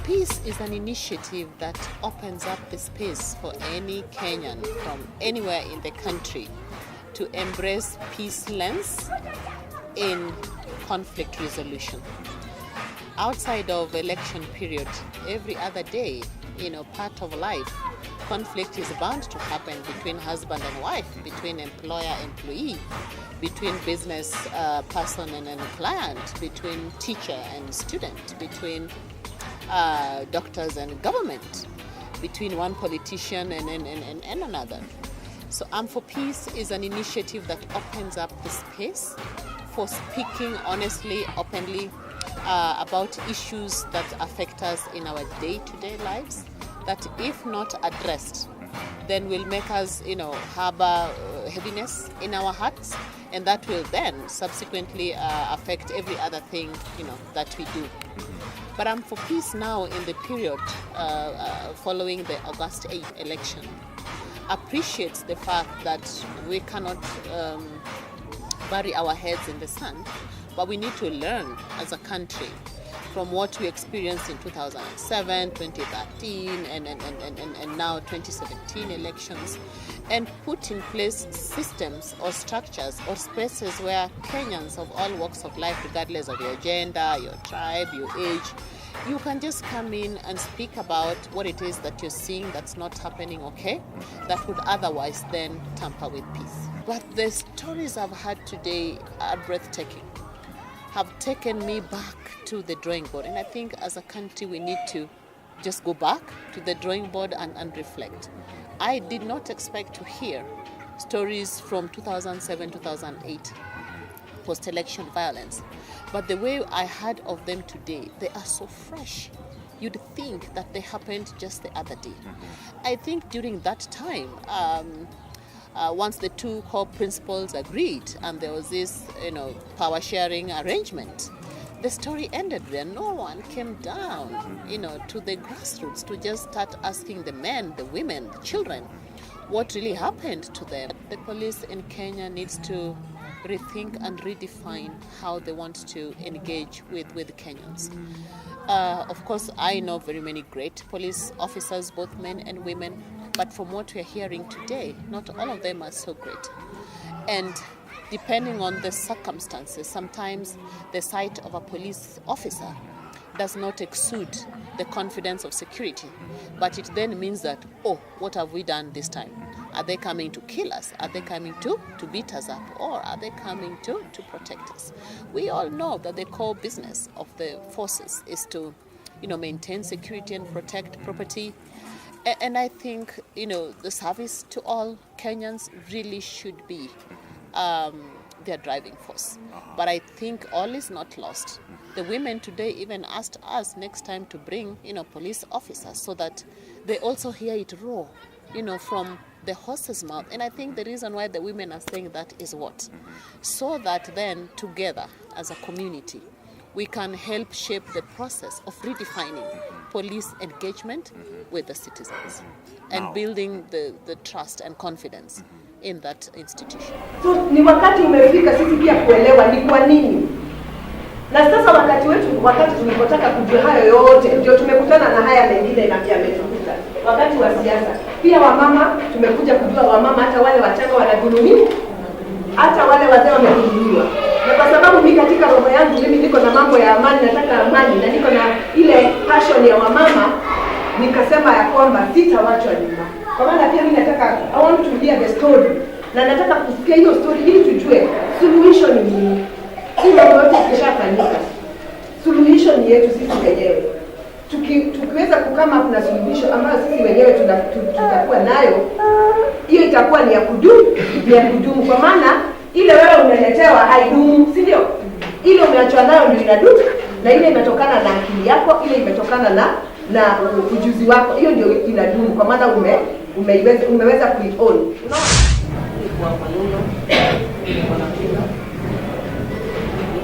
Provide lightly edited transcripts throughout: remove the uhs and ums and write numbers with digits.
Peace is an initiative that opens up the space for any Kenyan from anywhere in the country to embrace peace lens in conflict resolution. Outside of election period, every other day, part of life, conflict is bound to happen between husband and wife, between employer-employee, between business person and client, between teacher and student, between doctors and government, between one politician and another. So Am4 Peace is an initiative that opens up the space for speaking honestly, openly about issues that affect us in our day-to-day lives, that if not addressed, then will make us, harbor heaviness in our hearts, and that will then subsequently affect every other thing, that we do. But Am4 Peace now, in the period following the August 8th election, appreciates the fact that we cannot bury our heads in the sand, but we need to learn as a country from what we experienced in 2007, 2013, and now 2017 elections, and put in place systems or structures or spaces where Kenyans of all walks of life, regardless of your gender, your tribe, your age, you can just come in and speak about what it is that you're seeing that's not happening okay, that would otherwise then tamper with peace. But the stories I've had today are breathtaking, have taken me back to the drawing board. And I think as a country we need to just go back to the drawing board and reflect. I did not expect to hear stories from 2007, 2008, post-election violence. But the way I heard of them today, they are so fresh. You'd think that they happened just the other day. I think during that time, once the two core principles agreed and there was this, power sharing arrangement, the story ended there. No one came down, to the grassroots to just start asking the men, the women, the children, what really happened to them. The police in Kenya needs to rethink and redefine how they want to engage with Kenyans. Of course, I know very many great police officers, both men and women, but from what we're hearing today, not all of them are so great. And depending on the circumstances, sometimes the sight of a police officer does not exude the confidence of security, but it then means that, what have we done this time? Are they coming to kill us? Are they coming to beat us up? Or are they coming to protect us? We all know that the core business of the forces is to, maintain security and protect property. And I think, the service to all Kenyans really should be their driving force. But I think all is not lost. The women today even asked us next time to bring, police officers so that they also hear it raw, from the horse's mouth. And I think the reason why the women are saying that is what? So that then together as a community, we can help shape the process of redefining police engagement with the citizens and building the trust and confidence in that institution. So ni wakati umefika sisi pia kuelewa ni kwa nini. Na sasa wakati tulipotaka kujua hayo yote ndio tumekutana na haya mengine na pia yametukuta. Wakati wa siasa pia wamama tumekuja kujua wamama hata wale wachanga wanadhulumiwa, hata wale wazee wamedhulumiwa. Na kwa sababu mimi katika roho yangu mimi niko na mambo ya amani, nataka amani na niko na ile passion ya wamama, nikasema ya kwamba sitawachwa nyuma. Kwa maana pia mimi nataka I want to hear the story. Na nataka kusikia hiyo story ili tujue solution ni nini. Hiyo yote ikishafanyika. Solution yetu sisi wenyewe. Tukiweza kukama kuna solution ambayo sisi wenyewe tutakuwa nayo, hiyo itakuwa ni ya kudumu, kwa maana ile wewe unaletewa haidumu, si ndio? Ile umeachwa nayo ndio inadumu, na ile imetokana na akili yako, ile imetokana na ujuzi wako, hiyo ndio inadumu, kwa maana umeweza kuiown.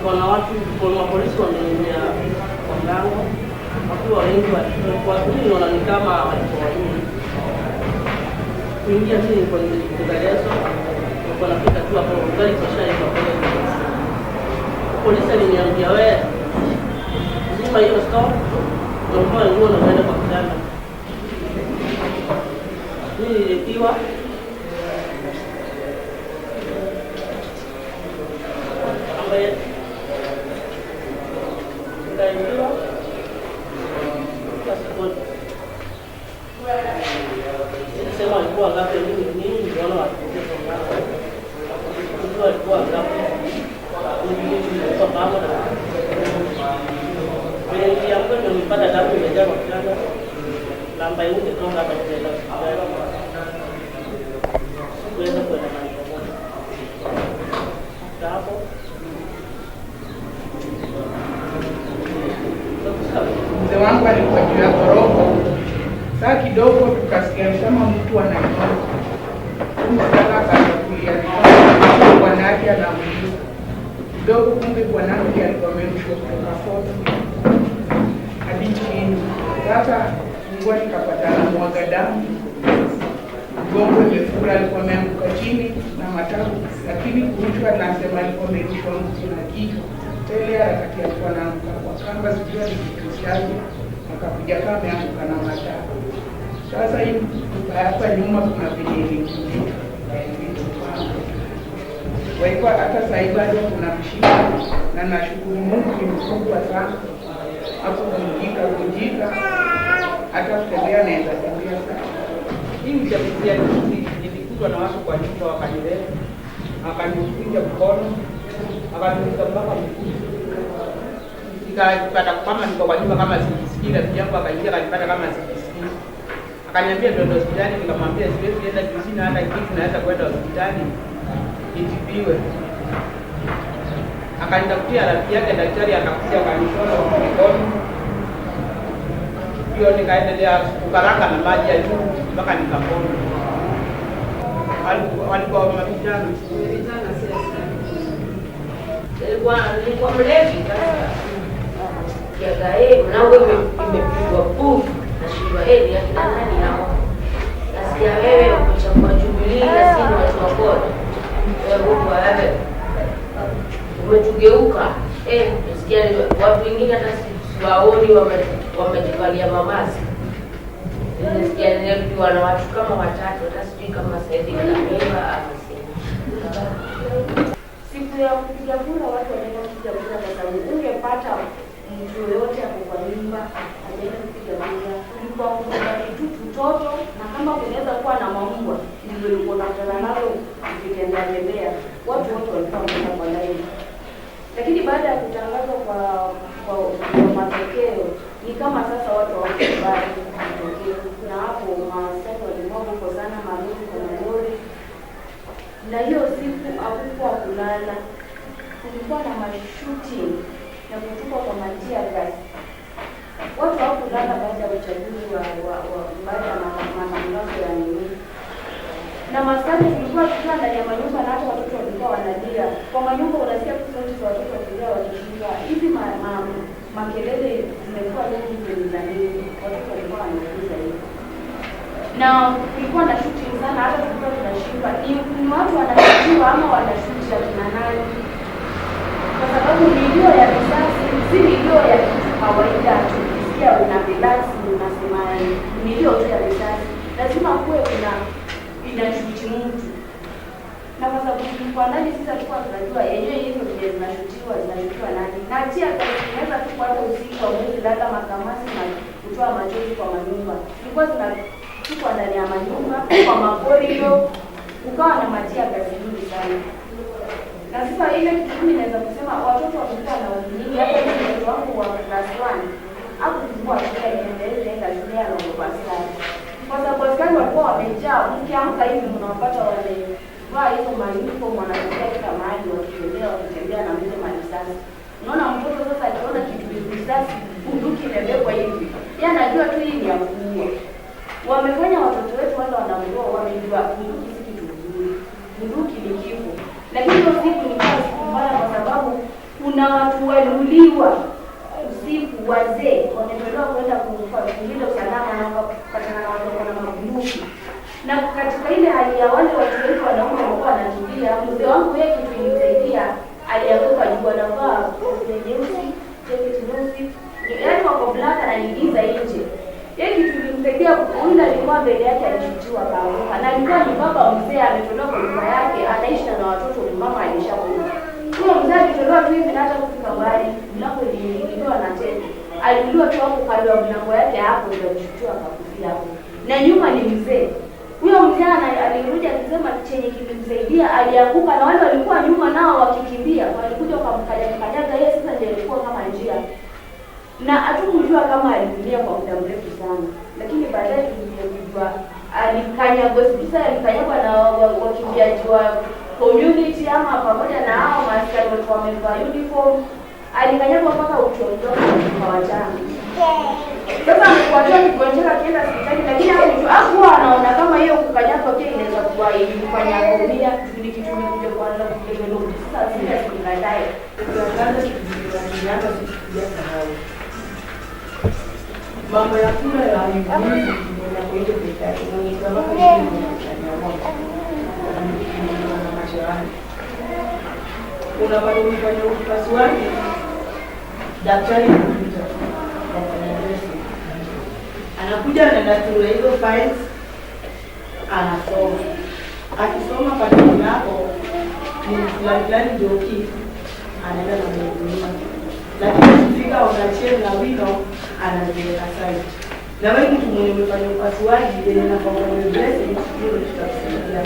Kuna watu kwa polisi wameingia kwa mlango, wakiwa wengi kwa nini wanaona kama walikuwa wengi. Kuingia chini kwa Yesu, wanapita tu hapo gari kisha hiyo polisi aliniambia wewe zima hiyo stop Kwa nguo na kwenda kwa kitanda. Hii ikiwa ambaye ndio passport. Sema alikuwa ngapi nini ndio watu alikuwa ngapi kwa mama na wengi ambao nilipata damu imejaa kwa kitanda namba yote toka hapa tena kuweza kwenda na hapo mzee wangu alikuwa juu ya ghorofa. Saa kidogo tukasikia kama mtu anaitoka. Msaka akakulia bwanake anamuuliza. Kidogo kumbe bwanake alikuwa amerushwa kutoka foto hadi chini. Sasa Mungu nikapatana mwaga damu. Mgongo imefura, alikuwa ameanguka chini na matabu, lakini kurushwa nasema alikuwa amerushwa mti na kichwa. Tele harakati alikuwa anaanguka kwa kamba, sijui alikitushaje, akakuja kama ameanguka na matabu. Sasa hii hapa nyuma kuna penye kwa hivyo hata sasa bado kuna mshika, na nashukuru Mungu ni mkubwa sana. Hapo kujika hata kutembea naweza tembea sana. Hii uchaguzi ya nilikutwa na watu kwa nyumba wakanileta, akanipiga mkono, akaniuliza mpaka mkuu. Nikapata kama niko kwa nyumba kama sijisikii, rafiki yangu akaingia akanipata kama sijisikii. Akaniambia ndio hospitali, nikamwambia siwezi kwenda juu, hata kitu naweza kwenda hospitali nitibiwe. Akanitafutia rafiki yake daktari, akakuja akanishona kwa mikono. Hiyo nikaendelea kukaranga na maji ya juu mpaka nikapona. Walikuwa mapigano. Nilikuwa mlevi sasa. Kiagae mlango imepigwa pufu na shindwa heli ya kina nani hao. Nasikia wewe umechagua Jubilee na sisi watu wa kodi. Wewe uko wapi? Umetugeuka. Nasikia watu wengine hata siwaoni wamejivalia mavazi. Nasikia nilikuwa na watu kama watatu, hata sijui kama Saidi Kameba ama siku ya kupiga kura watu wanaenda kupiga kura kwa sababu ungepata mtu yoyote hapo kwa nyumba anaenda kupiga kura. Kulikuwa kuna kitu mtoto na kama kunaweza kuwa na maumbwa ndio ulikuwa unakutana nalo ukitembea. Watu wote walikuwa wanaenda kwa laini. Lakini baada ya kutangazwa kwa matokeo ni kama sasa watu hawakubali matokeo. Na hapo maaskari walikuwa huko sana marudi kwa malori. Na hiyo siku hakukuwa kulala. Kulikuwa na shooting na kutupa kwa matia gas. Watu hawakulala baada ya uchaguzi baada ya matangazo ya nini. Na maskari tulikuwa tukiwa ndani ya manyumba na hata watoto walikuwa wanalia. Kwa manyumba unasikia sauti za watoto wakilia wakishinda. Hivi makelele zimekuwa nyingi kwenye jamii. Watoto walikuwa wanakuza hivi. Na kulikuwa na shooting sana, hata tulikuwa tunashindwa ni watu wanashutiwa ama wanashuti akina nani. Kwa sababu milio ya risasi si milio ya kitu kawaida. Tukisikia una relax unasema milio tu ya risasi. Lazima kuwe inashuti mtu. Na kwa sababu tulikuwa ndani sisi tulikuwa tunajua yenyewe hizo vile zinashutiwa nani. Na tia tunaweza tu hata usiku wa mwezi lala makamasi na kutoa machozi kwa manyumba. Tulikuwa tunachukua ndani ya manyumba kwa makorido, ukawa na matia kazi nyingi sana. Na sasa ile kitu mimi naweza kusema watoto walikuwa na umiliki hata mtoto wangu wa class 1 hapo tulikuwa tunaendelea shule ya Mombasa. Kwa sababu askari walikuwa wamejaa, mkiamka hivi mnawapata wale vaa hizo uniform wanatembea kila mahali wakitembea na mzee malisasi. Unaona mtoto sasa akiona kitu risasi bunduki imebebwa hivi. Yeye anajua tu hii ni ya kuua. Wamefanya watoto wetu wale wanaoa wamejua bunduki si kitu kizuri. Bunduki ni kifo. Lakini hiyo siku ni siku mbaya kwa sababu kuna watu waluliwa usiku, wazee wametolewa kwenda kulinda usalama na kupatana na watu na mabunduki. Na katika ile hali ya wale watu wetu wanaume walikuwa wanakimbia, mzee wangu yeye kitu ilisaidia, alianguka juu anavaa nyeusi, jacket nyeusi, yaani wako black ananigiza Huyu alikuwa mbele yake alishutiwa akaanguka. Na alikuwa ni baba mzee ametolewa kwa nyumba yake, anaishi na watoto, mama alishakufa. Huyo mzee alitolewa tu hivi na hata kufika mbali, mlango iliingiliwa na tena. Aliuliwa tu hapo kando ya mlango yake hapo ndio alishutiwa akakufia hapo. Na nyuma ni mzee. Huyo mzee alirudi akisema chenye kilimsaidia alianguka na wale walikuwa nyuma nao wakikimbia walikuja wakamkanyaga yeye, sasa ndiye alikuwa kama njia. Na hatukujua kama alikimbia kwa muda mrefu sana. Lakini baadaye tulijua alikanyagwa, sasa alikanyagwa na wakimbiaji wa community ama pamoja na hao maaskari walikuwa wamevaa uniform. Alikanyagwa mpaka uchondo kwa wajana. Sasa amekuwa kigonjeka kienda hospitali, lakini hakuwa anaona kama hiyo kukanyagwa pia inaweza kuwa ilifanya kulia ni kitu kingine kwanza kudevelop. Sasa sina sikudai. Mambo ya kula ya mimi na kuende hospitali ni kama kitu na mashahara. Kuna bado mfanya upasuaji, daktari anakuja anaenda through hizo files, anasoma. Akisoma pale hapo ni fulani joki anaenda na mhuduma. Lakini kufika unacheza na wino anaziweka side. Na wewe mtu mwenye umefanya upasuaji yenye nafanya dressing ndio tutakusaidia.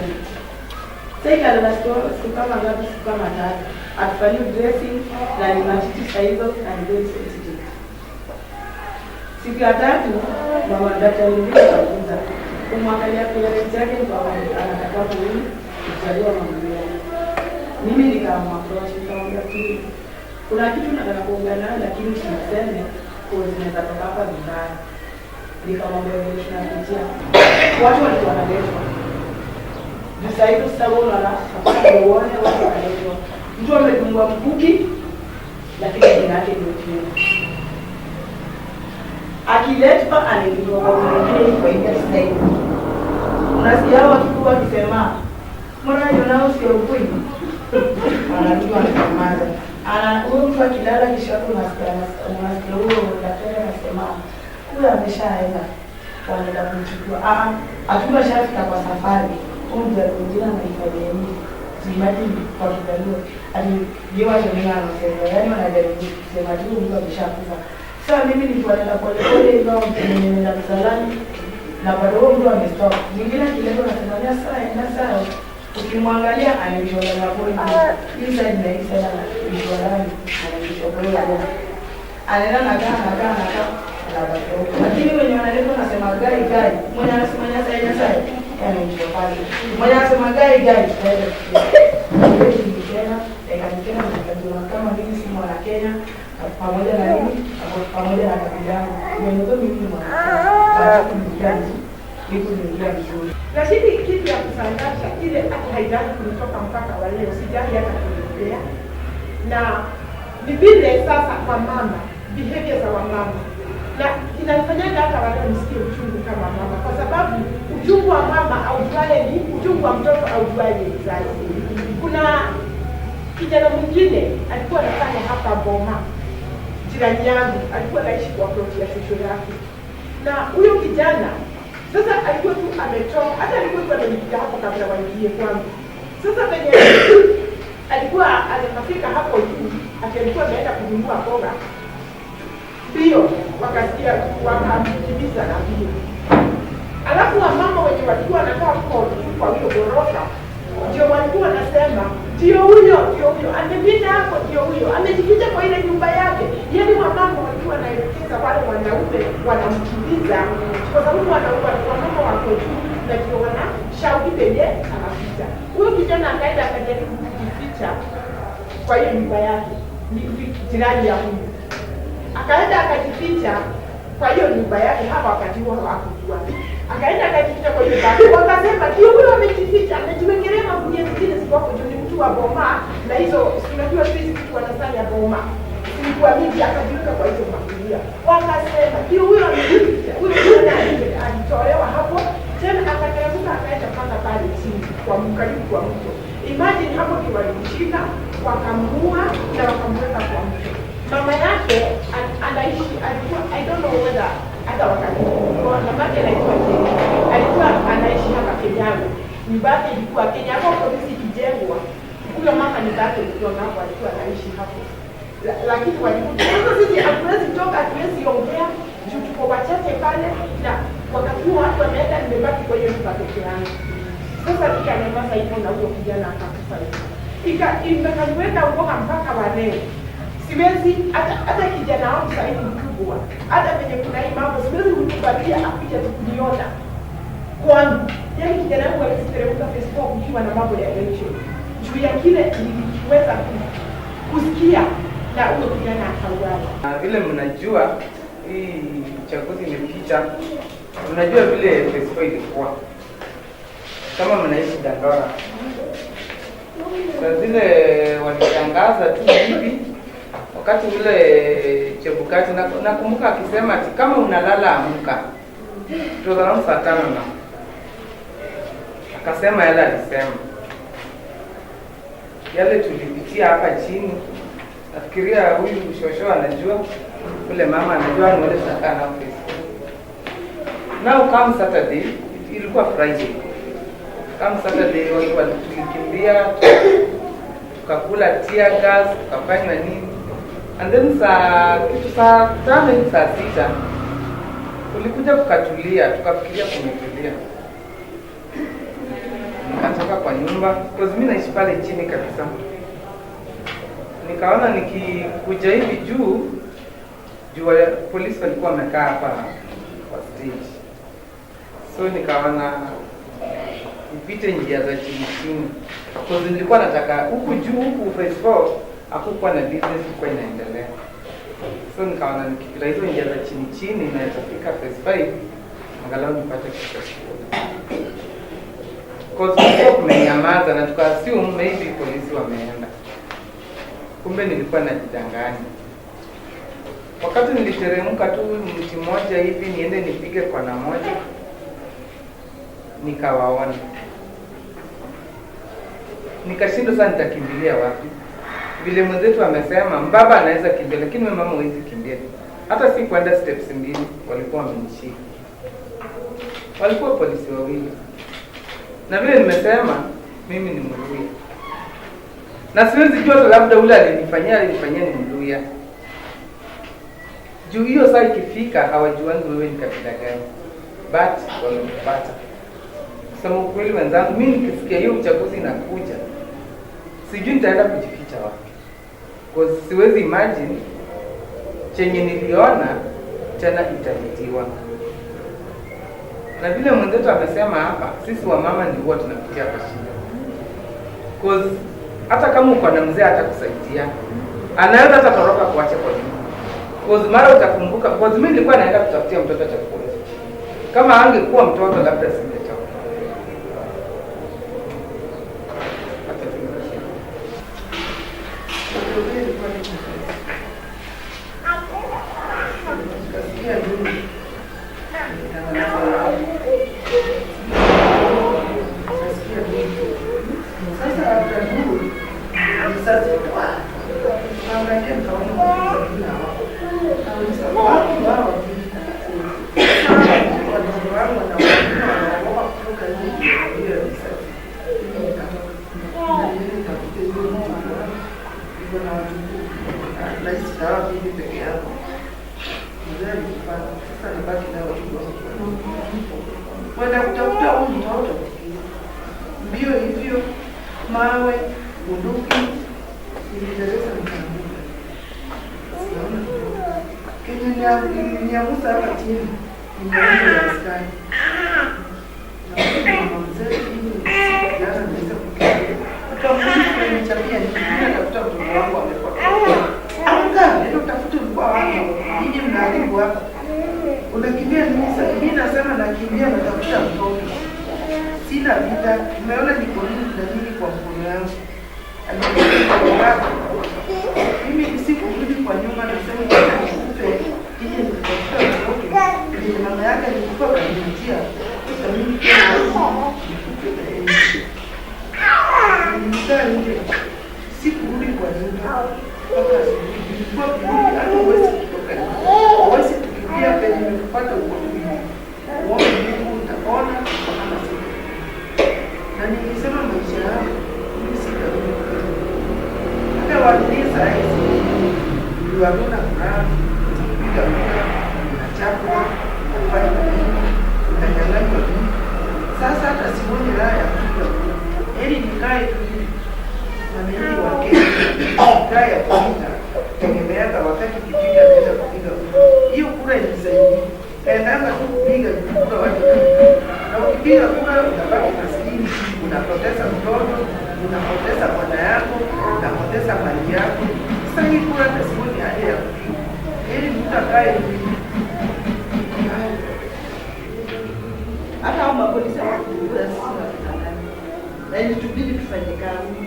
Sasa kana siku kama ngapi, siku kama 3 atufanyie dressing na ni matiti hizo na ndio sensitive. Siku ya 3 mama daktari ndiye anakuja kumwangalia parents yake kwa anataka kujaliwa mambo yake. Mimi nikamapproach nikamwambia tu kuna kitu nataka kuongea naye lakini usiseme kwa zinaweza toka hapa vibaya. Nikamwambia wewe tunapitia watu walikuwa wanaletwa sasa hivi sitaona la hapana uone watu wanaletwa mtu amedungwa mkuki lakini jina lake ndio tena akiletwa anaingizwa kwa mwingine kwa hiyo sasa unasikia watu kwa wakisema mbona nao sio ukweli anajua anasemaje huyo mtu akilala kisha unasikia huyo daktari anasema huyo ameshaenda wanaenda kumchukua hatuna shafika kwa safari unja mwingine anaifanyia nini zimaji kwa kidalio aliyewa jamii anasema yani wanajaribu kusema tu mtu ameshakufa. Sasa mimi nilipoenda pole hivyo ninaenda msalani na bado huyo mtu amestop. Mwingine kileo anasema sasa enda sawa. Ukimwangalia anajishona na pole. Hii side na hii side anajishona anajishona. Anaenda na kaa lakini wenye wanaleta nasema gai mwenye anasema nyasa anajishona pale. Mwenye anasema gai tena kama mimi si mwana Kenya pamoja na mimi pamoja na kabila yangu ndio mimi ni mwana niko niingia vizuri. Lakini kitu ya kusangaza ile hata haijani kutoka mpaka wa leo sijali hata kuendelea. Na ni vile sasa kwa mama, behavior za mama. Na inafanyaga hata wale msikie uchungu kama mama kwa sababu uchungu wa mama aujuaye ni uchungu wa mtoto aujuaye ni mzazi. Kuna kijana mwingine alikuwa anafanya hapa Boma. Jirani yangu alikuwa anaishi kwa plot ya shosho yake. Na huyo kijana sasa alikuwa tu ametoka, hata alikuwa tu amenipiga hapo kabla waingie kwangu. Sasa venye alikuwa anafika hapo juu, alikuwa ameenda kununua mboga. Ndio wakasikia wakamkimbiza na mbio. Alafu wamama wenye walikuwa wanakaa kwa hiyo ghorofa ndio walikuwa wanasema ndio huyo amepita hapo, ndio huyo amejificha kwa ile nyumba yake. Yaani wamama walikuwa wanaelekeza wale wanaume wanamkimbiza kwa sababu wamama wako juu na ndio wanashauri penye anapita. Huyo kijana akaenda akajaribu kujificha kwa hiyo nyumba yake, ni jirani ya huyu. Akaenda akajificha kwa hiyo nyumba yake, hapa wakati huo hakujua. Akaenda akajificha kwa hiyo baba. Wakasema ndio huyo amejificha, amejiwekelea magunia zingine ziko juu, ni mtu wa Boma na hizo unajua sisi kitu wanafanya Boma. Ilikuwa mingi akajiweka kwa hizo magunia. Wakasema ndio huyo amejificha. Huyo naye alitolewa hapo tena akateremka akaenda mpaka pale chini kwa mkaribu kwa mto. Imagine hapo ndio walimshika, wakamua na wakamweka kwa mto. Mama yake anaishi alikuwa I don't know whether hata wakati mamake anaitwa Kenya, alikuwa anaishi hapa Kenyana, nyumbake ilikuwa Kenya, hapo polisi kijengwa, huyo mama ni bake ndio hapo alikuwa anaishi hapo. Lakini walikuja sasa, sisi hatuwezi toka, hatuwezi ongea juu tuko wachache pale, na wakati huo watu wameenda, nimebaki kwa hiyo nyumba peke yangu. Sasa nikanyamaza hivyo na huyo kijana akakufa hivyo. Ikaniweka uoga mpaka wa leo. Siwezi hata kijana wangu sasa hivi mkubwa, hata penye kuna hii mambo siwezi kumkubalia akija kuniona kwangu. Yaani kijana wangu aliteremka Facebook ukiwa na mambo ya election. Juu ya kile niliweza kusikia na huyo kijana akauawa. Vile mnajua hii uchaguzi imepita, mnajua vile Facebook ilikuwa. Kama mnaishi Dandora, saa zile walitangaza tu hivi, wakati ule Chebukati nakumbuka akisema ati kama unalala amka. Tukaanza saa 5 na akasema yale alisema. Yale tulipitia hapa chini, nafikiria huyu shosho anajua, ule mama anajua, ni wale tunakaa na Facebook. Now come Saturday, ilikuwa Friday. Kama Saturday watu tulikimbia, tukakula tear gas, tukafanya nini. And then saa 5 saa 6 ulikuja kukatulia, tukafikiria kumetulia. Nikatoka kwa nyumba, because mimi naishi pale chini kabisa. Nikaona nikikuja hivi juu polisi walikuwa wamekaa hapa kwa stage. So nikaona nipite njia za chini. Kwa nilikuwa nataka huku juu huku phase 4 hakukuwa na business ilikuwa inaendelea. So nikaona nikipita hizo njia za chini na itafika phase 5 angalau nipate kitu. Kwa sababu kumenyamaza na tukaassume maybe polisi wameenda. Kumbe nilikuwa najidanganya. Wakati niliteremka tu mti mmoja hivi niende nipige kona moja, nikawaona. Nikashindwa sana nitakimbilia wapi. Vile mwenzetu amesema mbaba anaweza kimbia, lakini mama hawezi kimbia. Hata si kwenda steps 2 walikuwa wamenishika. Walikuwa polisi wawili. Na vile nimesema mimi ni Mluya. Na siwezi jua labda ule alinifanyia ni Mluya. Juu hiyo saa ikifika hawajuangi wewe ni kabila gani. But wamepata. Sema ukweli wenzangu, mimi nikisikia hiyo uchaguzi inakuja, sijui nitaenda kujificha wapi. Because siwezi imagine chenye niliona tena itaritiwa. Na vile mwenzetu amesema hapa, sisi wamama ndio huwa tunapitia kwa shida. Because hata kama uko na mzee atakusaidia, anaweza hata toroka kuacha kwa nyumba. Because mara utakumbuka, because mimi nilikuwa naenda kutafutia mtoto chakula. Kama angekuwa mtoto labda singetoka. Kwenda kutafuta huyu mtoto mbio hivyo, mawe, bunduki, niliteleza nikambuka. Siona kinyanyamusa hapa chini, nimeenda ya askari. Na mama mzee hivi jana naweza kukimbia. Nikamwambia nimechapia nikipita tafuta mtoto wangu amepotea. Amka, ndio utafuta ulikuwa wapi? Nini mnaharibu hapa? Unakimbia nini sasa? Mimi nasema nakimbia natafuta mtoto. Sina vita. Umeona niko na nini kwa mkono yangu? Mimi sikurudi kwa nyumba nasema nikupe ili nitafuta mtoto. Ndio mama yake alikuwa kanitia. Sasa mimi sikurudi kwa nyumba. Mpaka nilikuwa hata uwezi kutoka. Uwezi kukimbia penye nimepata wananchi wa Kenya kaya kupiga tegemeaka wakati kipiga naweza kupiga hiyo kura ilisaidi kaendaanza tu kupiga kura watu na ukipiga kura unabaki maskini, unapoteza mtoto, unapoteza bwana yako, unapoteza mali yako. Sasa hii kura tasmoni hali ya kupiga ili mtu akae hata hao mapolisi hawakujua sisi tunataka na ili tubidi tufanye kazi,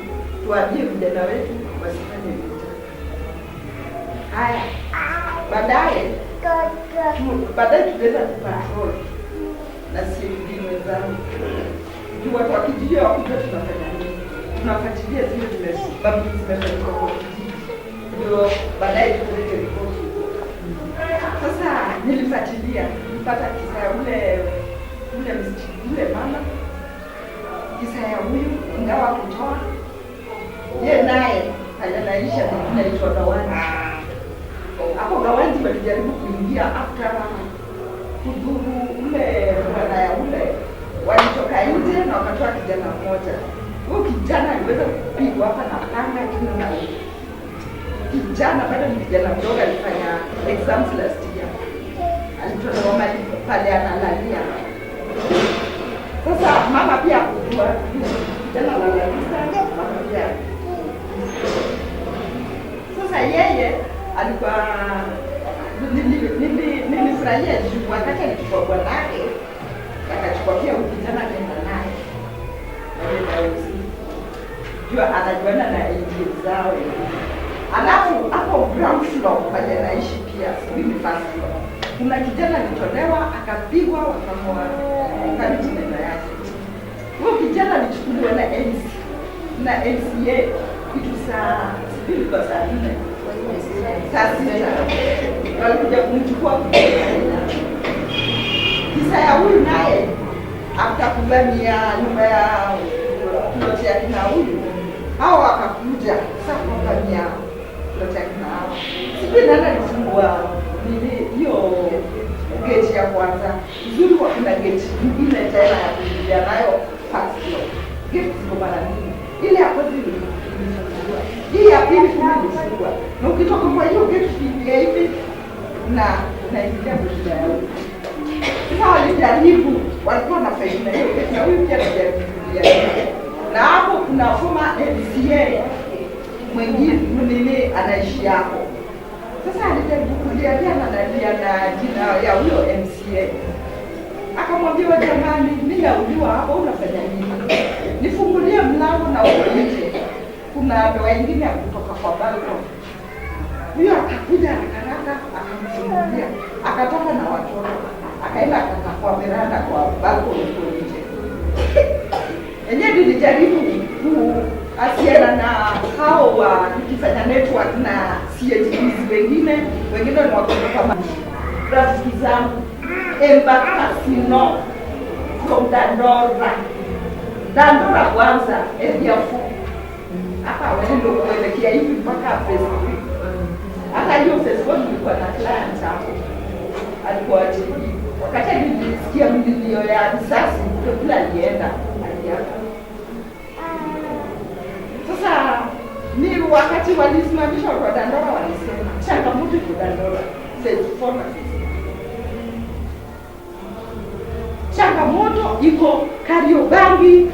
tuambie vijana wetu wasifanye vita. Haya, baadaye tutaweza kupatrol na sisi wenzangu. Juu watu wakijijua wakijua tunafanya nini, tunafuatilia zile sababu zimefanyika kwa kijiji, ndio baadaye tupeleke ripoti. Sasa nilifuatilia nipata kisa ya ule mama, kisa ya huyu ingawa kutoa ye naye hajanaisha naitwa Gawani. Hapo Gawani walijaribu kuingia after kudhuru ule bwana ya ule, walitoka nje na wakatoa kijana mmoja. Huyo kijana aliweza kupigwa hapa na panga kina kijana bado ni kijana mdogo, alifanya exams last year, alitolewa mali pale analalia. Sasa mama pia kujua kijana analalisa mama pia. Sasa yeye alikuwa nilifurahia juu wakati alichukua bwanake akachukua pia kijana nenda naye jua anajuana na ADM zao. Alafu hapo ground floor pale naishi pia sijui ni first floor, kuna kijana alitolewa akapigwa wakamwa karibu na yake. Huyo kijana alichukuliwa na MC na MCA kitu saa sijui kwa saa 4 saa 6 walikuja kumchukua. Kisa ya huyu naye akakubania nyumba ya ploti ya kina huyu, hao wakakuja sasa kukubania ploti ya kina hao. Sijui nani alifungua hiyo geti ya kwanza. Nzuri kwa kuna geti nyingine tena ya kuingia nayo first floor. Geti ziko mara mbili. Ile ya kwanza ilifungwa. Hii ya pili kuna ilifungwa. Na ukitoka kwa hiyo geti kiingia hivi na unaingia kwa yao. Sasa walijaribu, walikuwa na faida hiyo geti na huyu pia alijaribu kuingia. Na hapo kuna former MCA mwingine anaishi hapo. Sasa alijaribu kuliambia na jina ya huyo MCA. Akamwambia jamani, mimi nauliwa hapo, unafanya nini? Nifungulie mlango na uko nje. Kuna ndoa nyingine ya kutoka kwa balcony. Huyo akakuja haraka akamfungulia. Akatoka na watoto. Akaenda akakaa kwa veranda kwa balcony huko nje. Enyewe nilijaribu asiana na hao wa nikifanya network na CHPs wengine ni wako kama rafiki zangu Am4 from Dandora kwanza area 4 hapa wendo kuelekea hivi mpaka Facebook. Hata hiyo Facebook nilikuwa na client hapo alikuwa ajibu wakati nilisikia mlio ya risasi kabla alienda aliaka. Sasa ni wakati walisimamisha kwa Dandora walisema changamoto kwa Dandora changamoto iko Kariobangi,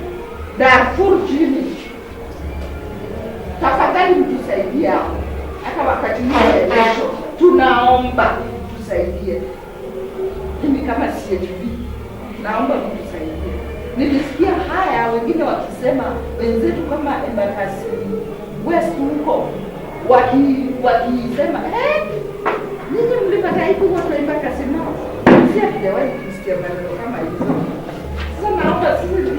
Darfur chini. Tafadhali mtusaidie hapo. Hata wakati mmoja tunaomba tusaidie. Mimi kama CHP naomba mtusaidie. Nilisikia haya wengine wakisema wenzetu kama Embakasi West huko wakisema nini mlipata aibu watu wa Embakasi nao. Si hatujawahi kusikia maneno kama hizo. Sasa naomba sisi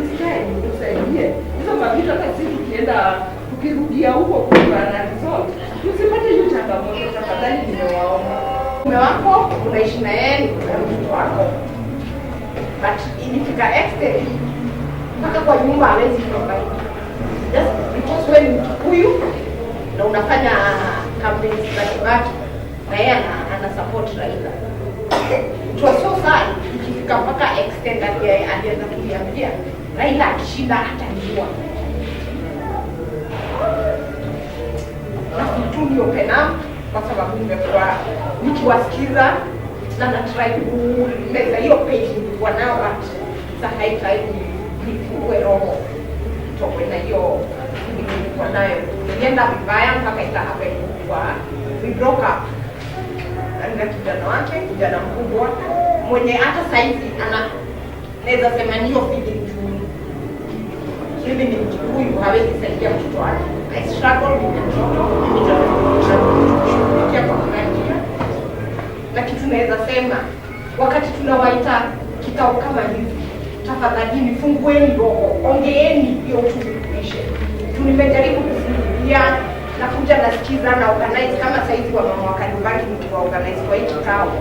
tusaidie. Hizo mavita hata sisi tukirudia huko kwa na result. Tusipate hiyo changamoto, tafadhali nimewaomba. Mume wako unaishi na yeye na mtoto wako. But ilifika extent mpaka kwa nyumba hawezi kutoka. Just because wewe ni Mkikuyu na unafanya campaigns mbalimbali na yeye ana support Raila. It was so sad ikifika mpaka extent alianza kuiambia Raila akishinda ataniua. ni open up kwa sababu nimekuwa nikiwasikiza na try kumeza hiyo page nilikuwa nao but sasa haitaibu nifungue roho tokwe na hiyo nilikuwa nayo. Nilienda vibaya mpaka ikahappen kwa we broke up. Na kijana wake, kijana mkubwa mwenye hata saizi naweza sema niyo feeling tu. Mimi ni Mkikuyu, hawezi saidia mtoto wake. I struggle with the mtoto, mimi ndio kushughulikia kwa njia. Na kitu naweza sema, wakati tunawaita kikao kama hivi, tafadhali fungueni roho, ongeeni hiyo tulipishe. Nimejaribu kufikiria na kuja nasikiza na organize kama saizi wa mama wa Kariobangi nikiwa organize kwa hii kikao.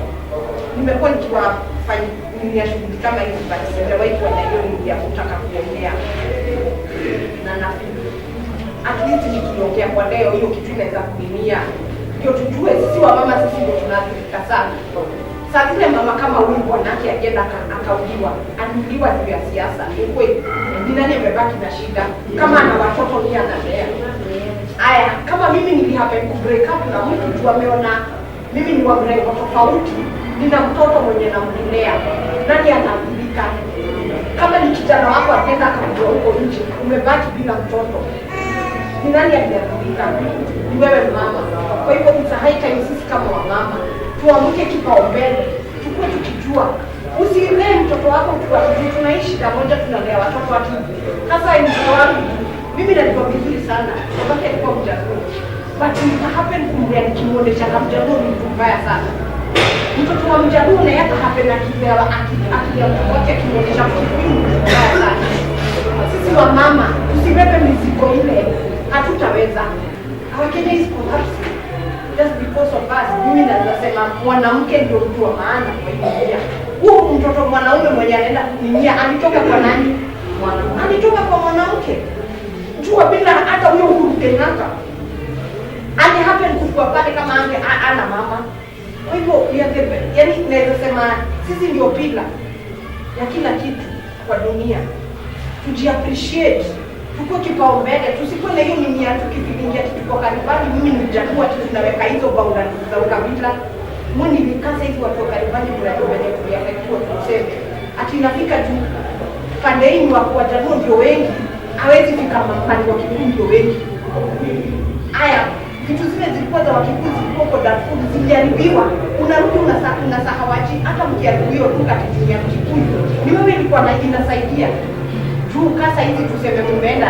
Nimekuwa nikiwafanyia shughuli kama hizi but sijawahi kuwa na hiyo ya kutaka kuongea. Na nafikiri at least nikiongea kwa leo hiyo kitu inaweza kulimia. Ndio tujue sisi wa mama sisi ndio tunaathirika sana. Saa zile mama kama huyu bwanake agenda akauliwa, aliuliwa juu ya siasa. Ni nani amebaki na shida? Kama ana watoto ni analea. Aya, kama mimi nilihappen ku break up na mtu tu ameona mimi ni wa mrengo tofauti, nina mtoto mwenye namlea. Nani anaathirika? Kama ni kijana wako atenda akakutoa huko nje, umebaki bila mtoto. Ni nani anaathirika? Ni wewe mama. Kwa hivyo it's a high time sisi kama wamama tuamke kipaumbele, tukue tukijua. Usilee mtoto wako kwa sababu tunaishi pamoja, tunalea watoto watu. Sasa ni mtoto wangu. Mimi najua vizuri sana. Wakati alikuwa mjaluo. But it happen kumlea nikimuonesha kama mjaluo ni mtu mbaya sana. Mtoto wa mjaluo na yaka happen akilewa akilia wake akimuonesha Mkikuyu ni mtu mbaya sana. Sisi wa mama usibebe mizigo ile, hatutaweza. Our Kenya is collapsing. Just because of us. Mimi nasema mwanamke ndio mtu wa maana kwa hiyo. Huo mtoto mwanaume mwenye anaenda kunyia alitoka kwa nani? Mwanamke. Alitoka kwa mwanamke. Jua bila hata huyo Uhuru Kenyatta. Ali happen kufua pale kama ana mama. Kwa hivyo yani naweza sema sisi ndio pila ya kila kitu kwa dunia. Tuji appreciate. Tuko kipaumbele, tusikuwe na hiyo mimi ya tukifikiria tuko Kariobangi mimi nijagua tu tunaweka hizo boundary za ukabila. Mimi nikasa hizo watu wa Kariobangi ndio wenye kuyafikia tuseme. Ati inafika juu pande hii wa kuwajagua ndio wengi, hawezi fika mahali wa Kikuyu ndio wengi. Haya, vitu zile zilikuwa za Wakikuyu zilikuwa Darfur ziliaribiwa. Unarudi unasahawaji hata mkiaribiwa tu katika Kikuyu. Ni wewe ulikuwa na inasaidia. Kasa hizi tuseme mumeenda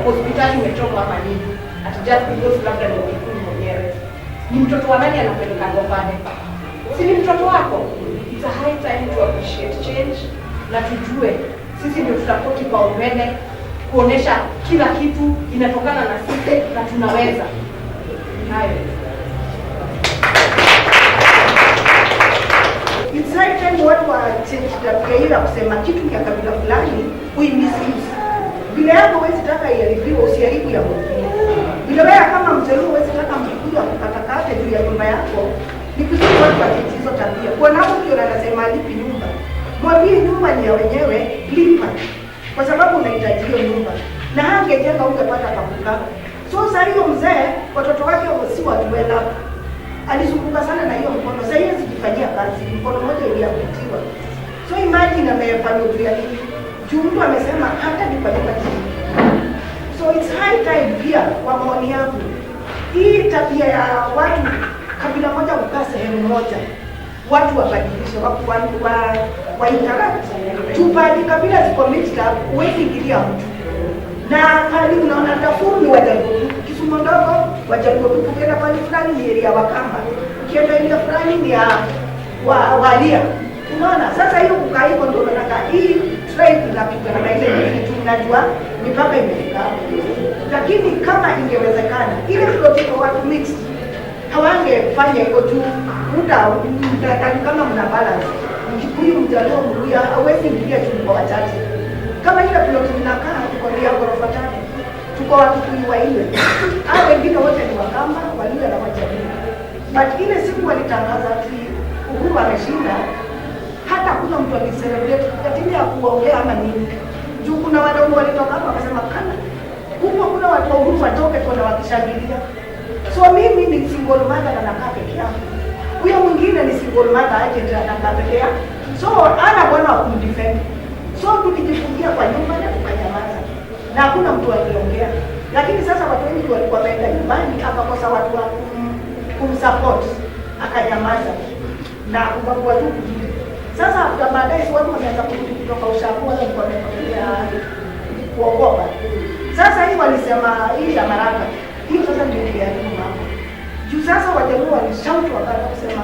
hospitali umetoka hapa nini? Ati just because labda ni Mkikuyu mwenyewe. Ni mtoto wa nani anapeleka pale? Si ni mtoto wako? It's a high time to appreciate change na tujue sisi ndio tutakuwa kipaumbele kuonesha kila kitu inatokana na sisi na tunaweza. Hayo. It's high time watu wa change tabia kusema kitu ya kabila fulani misuse. Bila yako huwezi taka iharibiwe, usiharibu ya mwingine. Bila wewe kama Mjaluo huwezi taka Mkikuyu akukatakate juu ya nyumba yako. Ni vizuri watu wa change hizo tabia. Kwa nao ndio anasema lipi nyumba. Mwambie nyumba ni ya wenyewe, lipa. Kwa sababu unahitaji hiyo nyumba. Na hangejenga ungepata pakuka. So sasa hiyo mzee watoto wake si watu wela. Alizunguka sana na hiyo mkono. Sasa hiyo zikifanyia kazi, mkono mmoja iliambutiwa. So imagine amefanya juu ya nini? Juu mtu amesema hata nipeleka chini. So it's high time pia kwa maoni yangu. Hii tabia ya watu kabila moja kukaa sehemu moja. Watu wabadilishe, wa interact. Tupadi kabila ziko mixed up, huwezi ingilia mtu. Na hali unaona Darfur ni Wajaluo. Kisumu ndogo Wajaluo tu, ukienda pale fulani ni area Wakamba. Ukienda area fulani ni ya Walia. Unaona? Sasa hiyo kukaa hivyo ndio nataka hii trade inapigana na ile nyingine tunajua mipaka imefika. Lakini kama ingewezekana ile flow watu mixed hawangefanya hivyo tu muda kama mna balance. Mkikuyu Mjaluo Mluya hawezi kuingia tu kwa wachache. Kama ile plot inakaa tuko ndia ghorofa 3. Tuko Wakikuyu wanne. Hao wengine wote ni Wakamba, Waluya na Wajaluo. But ile siku walitangaza ati Uhuru ameshinda, hata kuna mtu alicelebrate katika ya kuongea ama nini. Juu kuna wadau walitoka hapa wakasema kana huko kuna watu wa Uhuru watoke kwa wakishangilia. So mimi ni single mother na nakaa peke yangu. Huyo mwingine ni single mother agent anakaa peke yake. So ana bwana wa kumdefend. So tulijifungia kwa nyumba na tukanyamaza. Na hakuna mtu aliongea. Lakini sasa watu wengi walikuwa wameenda nyumbani, akakosa watu wa kumsupport, akanyamaza. Na kubakuwa tu kujua. Sasa baadaye watu wameanza kurudi kutoka ushago, wala walikuwa wamepotelea kuogopa. Sasa hii walisema hii ya Maraka. Hiyo sasa ndio iliharibu mambo. Juu sasa wajaluo walishauri wakati kusema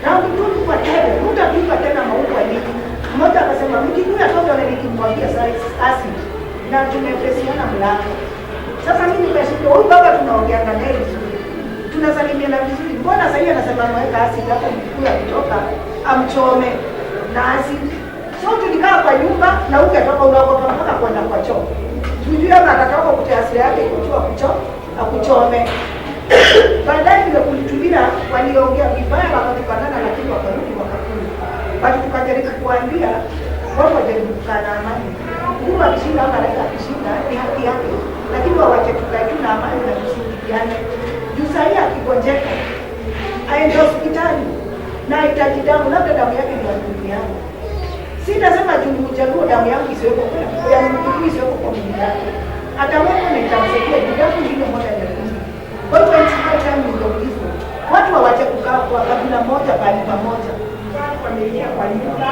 na mtu kwa tele, mtu akipa tena maua nini. Mmoja akasema mkikuya toto na nikimwambia acid na tumefesiana mlango. Sasa mimi nikashika huyu baba tunaongea na naye vizuri. Tunasalimiana vizuri. Mbona sasa yeye anasema anaweka acid hapo mkikuya kutoka amchome na acid. So tulikaa kwa nyumba na ukatoka unaogopa mpaka kwenda kwa choo. Tujue kama atakao kutia asili yake kuchua akuchome. Baadaye vile kulitulia waliongea vibaya wakatukanana, lakini wakarudi wakakula. Basi tukajaribu kuambia wao wajaribu kukaa na amani. Mungu akishinda ama raia akishinda ni haki yake, lakini wawache tukae tu na amani na tushirikiane. Juu sahi akigonjeka aende hospitali na ahitaji damu, labda damu yake ni ya duniani. Sitasema juu mjaluo damu yangu isiweko kwa ya mtu isiweko kwa mwili yake. Atawepo na itamsaidia juu damu ile moja ya kuzi. Kwa hiyo it's time ndio hivyo. Watu wawache kukaa kwa kabila moja bali pamoja. Watu wameingia kwa nyumba.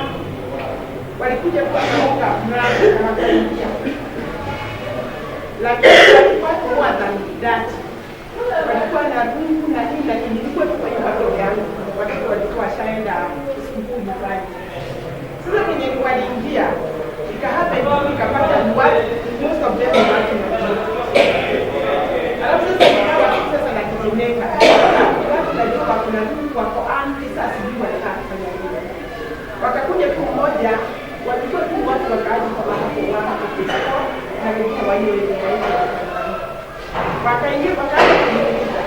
Walikuja kwa kutoka mlango na wakaingia. Lakini walikuwa kwa that. Walikuwa na rungu na nini, lakini ilikuwa kwa watoto yangu. Watoto walikuwa washaenda sikukuu nyumbani. Sasa kwenye waliingia, ikahapa hivi nikapata most of them were working at home. Alafu sasa nakitetemeka. Watu najua kuna ndugu wako sasa sijui wanataka kufanya nini. Wakakuja tu mmoja, walikuwa tu watu wakaaji kwa hapo na wengine wa hiyo wakaingia wakaanza kuniuliza.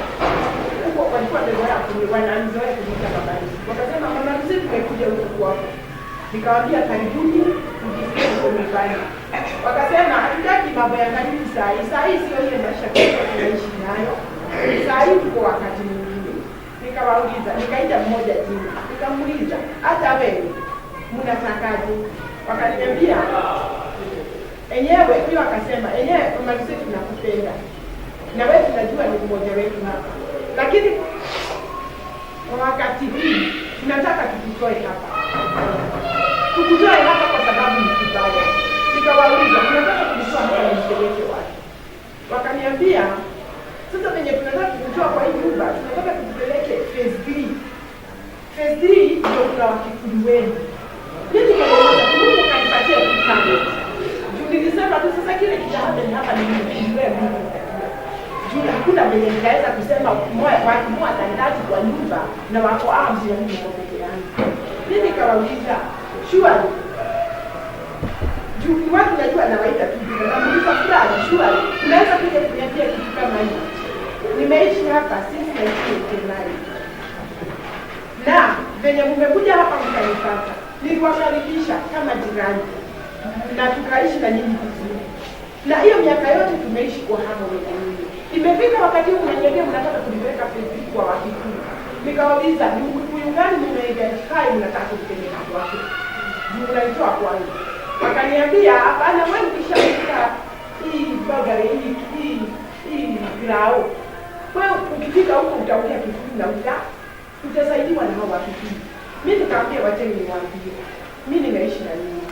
Huko walikuwa wananizoea kuniita babani. Wakasema mama mzee tumekuja huku kwako. Nikawaambia karibuni mjisikie huko nyumbani. Wakasema hatutaki mambo ya karibu saa hii. Saa hii sio ile maisha tunaishi nayo. Saa hii tuko wakati mwingine. Nikawauliza, nikaita mmoja chini. Nikamuuliza, hata wewe mnatakaje? Wakaniambia enyewe, huyo akasema, enyewe mama mzee tunakupenda. Na wewe tunajua ni mmoja wetu hapa. Lakini kwa wakati hii tunataka tukutoe hapa. Tukutoe hapa kwa sababu ni kibaya. Nikawauliza, tunataka kukutoa hapa na mpeleke wapi? Wakaniambia, sasa venye tunataka kukutoa kwa hii nyumba, tunataka tukupeleke phase 3. Phase 3 ndio kuna wakikuli wengi. Mimi nikauliza, Mungu kanipatia kitabu. Juu nilisema tu sasa kile kitabu ni hapa ni Mungu. Juu hakuna venye nikaweza kusema watu mmoja ndani kwa nyumba na wako arms ya Mungu kwa peke yangu. Mimi nikawauliza, sure. Juu watu najua nawaita tu bila na mlipa fulani, sure. Unaweza kuja kuniambia kitu kama hiyo. Nimeishi hapa since 1989. Na venye mmekuja hapa mkanipata, niliwakaribisha kama jirani. Na tukaishi na nyinyi vizuri. Na hiyo miaka yote tumeishi kwa hapo wenyewe. Imefika wakati mnaniambia mnataka kunipeleka Facebook kwa Wakikuyu. Nikawauliza, ni Mkikuyu gani mnaidentify mnataka kupeleka kwake? Mnaitoa kwangu. Wakaniambia, hapana wewe ukishafika hii bagari hii grao. Wewe ukifika huko utaongea Kikuyu na utasaidiwa na hao Wakikuyu. Mimi nikamwambia wacheni niwaambie. Mimi nimeishi na nyinyi.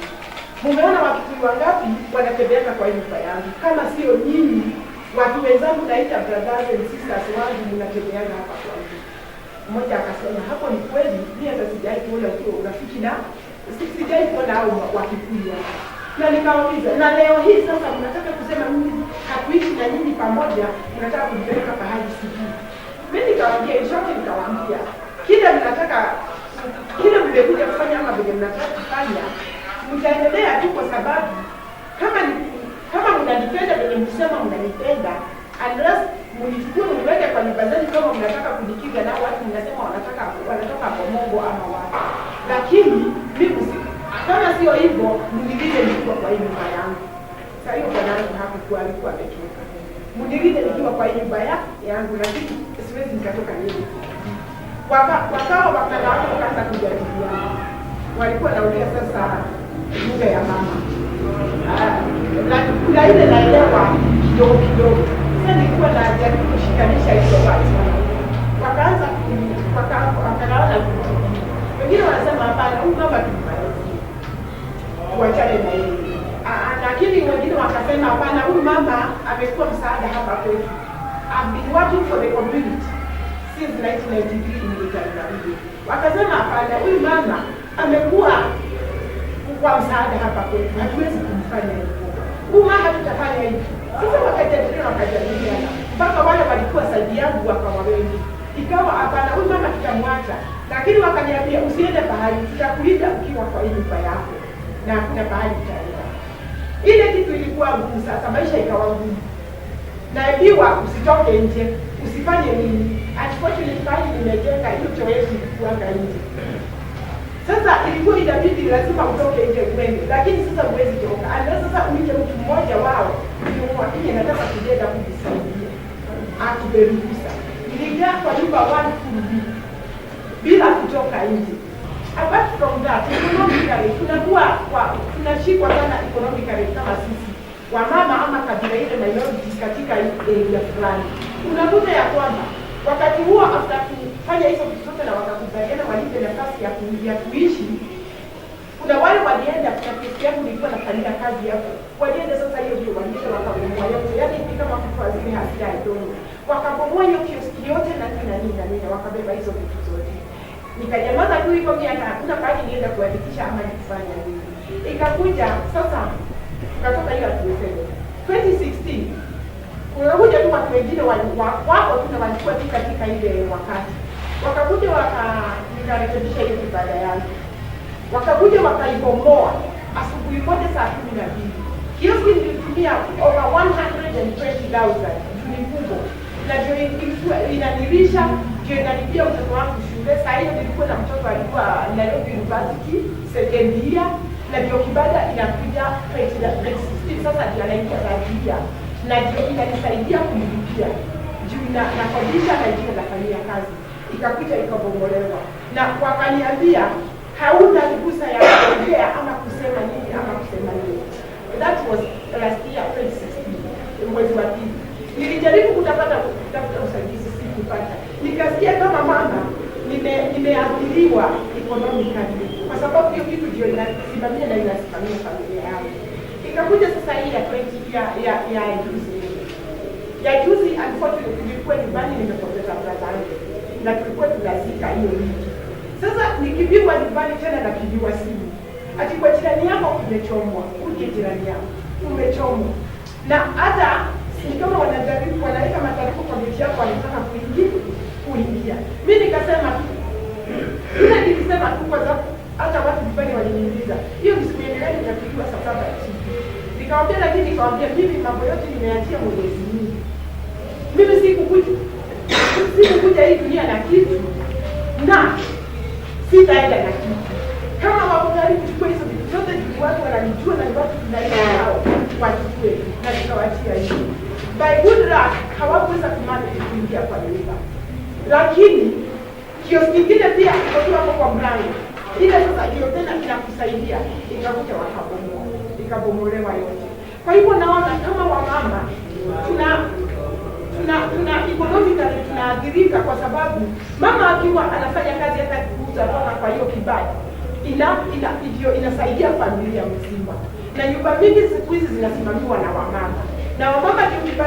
Mumeona Wakikuyu wangapi wanatembea kwa nyumba yangu? Kama sio nyinyi, watu wenzangu naita brothers and sisters wangu mnatembea hapa kwangu. Mmoja akasema hapo ni kweli, mimi hata sijai kuona huo urafiki na sijai kuona hao Wakikuyu. Na nikauliza, na leo hii sasa mnataka kusema mimi hatuishi na nyinyi pamoja, mnataka kunipeleka pahali sijui. Mimi nikawaambia, inshallah nikawaambia, kile mnataka kile mmekuja kufanya ama vile mnataka kufanya, mtaendelea tu kwa sababu kama mnanipenda vile msema mnanipenda, unless mnichukue mniweke kwa nyumba zenu kama mnataka kujikiga na watu mnasema wanatoka kwa Mungu ama watu. Lakini mimi kama sio hivyo, mnilinde nikiwa kwa hii nyumba yangu. Sasa hiyo bwana wangu hakuwa alikuwa ametoka. mnilinde nikiwa kwa nyumba yangu, lakini siwezi nikatoka nje. Wakawa wakaanza kujadiliana. Walikuwa naulia sasa lugha ya mama. Kuna ile naelewa kidogo. Sasa nilikuwa najaribu kushikanisha hizo watu. Wakaanza wakaona wengine wanasema hapana, huyu mama tumalizie, tuachane na yeye. Lakini wengine wakasema hapana, huyu mama amekuwa msaada hapa kwetu. I've been working for the community since 1993 in Tanzania. Wakasema hapana, huyu mama amekuwa kwa msaada hapa kwetu, hatuwezi kumfanya hivyo. Huyu mama tutafanya hivi. Sasa wakajadiliana mpaka wale walikuwa saidi yangu wakawa wengi. Ikawa hapana, huyu mama tutamwacha, lakini wakaniambia usiende pahali, tutakulinda ukiwa kwa hii nyumba yako na hakuna pahali utaenda. Ile kitu ilikuwa ngumu. Sasa maisha ikawa ngumu. Naambiwa usitoke nje, usifanye nini. Unfortunately pahali nimejenga hiyo choezi kuanga nje. Sasa ilikuwa inabidi lazima utoke nje uende, lakini sasa huwezi toka. Sasa uite mtu mmoja wao ndio mwakini nataka kujenga kujisaidia. Akiberuhusa. Niliingia kwa nyumba watu kurudi bila kutoka nje. Apart from that, economically tunashikwa sana economically kama sisi wamama ama kabila ile minority katika area fulani. Unakuta ya kwamba wakati huo after kufanya hizo vitu zote na wakakubaliana walipe nafasi ya kuishi, kuna wale walienda kwa kesi yangu nilikuwa nafanyia kazi hapo. Walienda sasa hiyo ndio walienda wakabomoa yote. Yaani ni kama mtu azime hasira ya dono. Wakabomoa hiyo kioski yote na nini wakabeba hizo vitu zote. Nikanyamaza tu hivyo miaka hakuna pahali nienda kuhakikisha ama nikufanya nini. Ikakuja sasa tukatoka hiyo atuwezele. 2016 kunakuja tu watu wengine wako tuna walikuwa katika ile wakati. Wakakuja nikarekebisha hiyo ibada yangu. Wakakuja wakaibomoa asubuhi moja saa 12. Kioski nilitumia over 120,000 ni kubwa. Na ndio inanilisha, ndio inalipia mtoto wangu shule. Saa hiyo nilikuwa na mtoto alikuwa Nairobi University second year, na ndio kibada inakuja 2016 sasa ndio anaingia Tanzania. Na ndio inanisaidia kumlipia juu na kodisha na ndio nafanyia kazi. Ikakuja ikabomolewa. Na wakaniambia hauna ruhusa ya kuongea ama kusema nini ama kusema nini. That was last year 2016 mwezi wa pili. Nilijaribu kutafuta usaidizi sikupata. Nikasikia kama mama nimeathiriwa economically kwa sababu hiyo kitu ndio inasimamia na inasimamia familia yangu. Ikakuja sasa hii ya 20 ya juzi. Ya juzi unfortunately tulikuwa nyumbani nimepoteza brother yangu na tulikuwa tunazika hiyo wiki. Sasa nikipigwa nyumbani tena napigiwa simu. Ati kwa jirani yako umechomwa, uje jirani yako umechomwa. Na hata ni kama wanajaribu wanaweka matarifu kwa bibi yako wanataka kuingia. Mimi nikasema tu. Nilisema tu kwa sababu hata watu nyumbani waliniuliza. Hiyo msikuendelea nitapigiwa saa 7 usiku. Nikamwambia lakini nikamwambia mimi mambo yote nimeachia Mwenyezi Mungu. Mimi sikukuja hii dunia na kitu. Na sitaenda na kitu. Kama wako karibu kuchukua hizo vitu zote watu wananijua na watu tunaenda nao wachukue na tutawachia hiyo. By good luck hawakuweza kumanage kuingia kwa nyumba. Lakini kioski kingine pia watu wako kwa mlango. Ile sasa hiyo tena inakusaidia ikakuja ikabomolewa yote. Kwa hivyo naona kama wamama tuna economically tunaathirika kwa sababu mama akiwa anafanya kazi hata kuuza toka kwa hiyo kibali inasaidia familia mzima. Na nyumba mingi siku hizi zinasimamiwa na wamama. Na wamama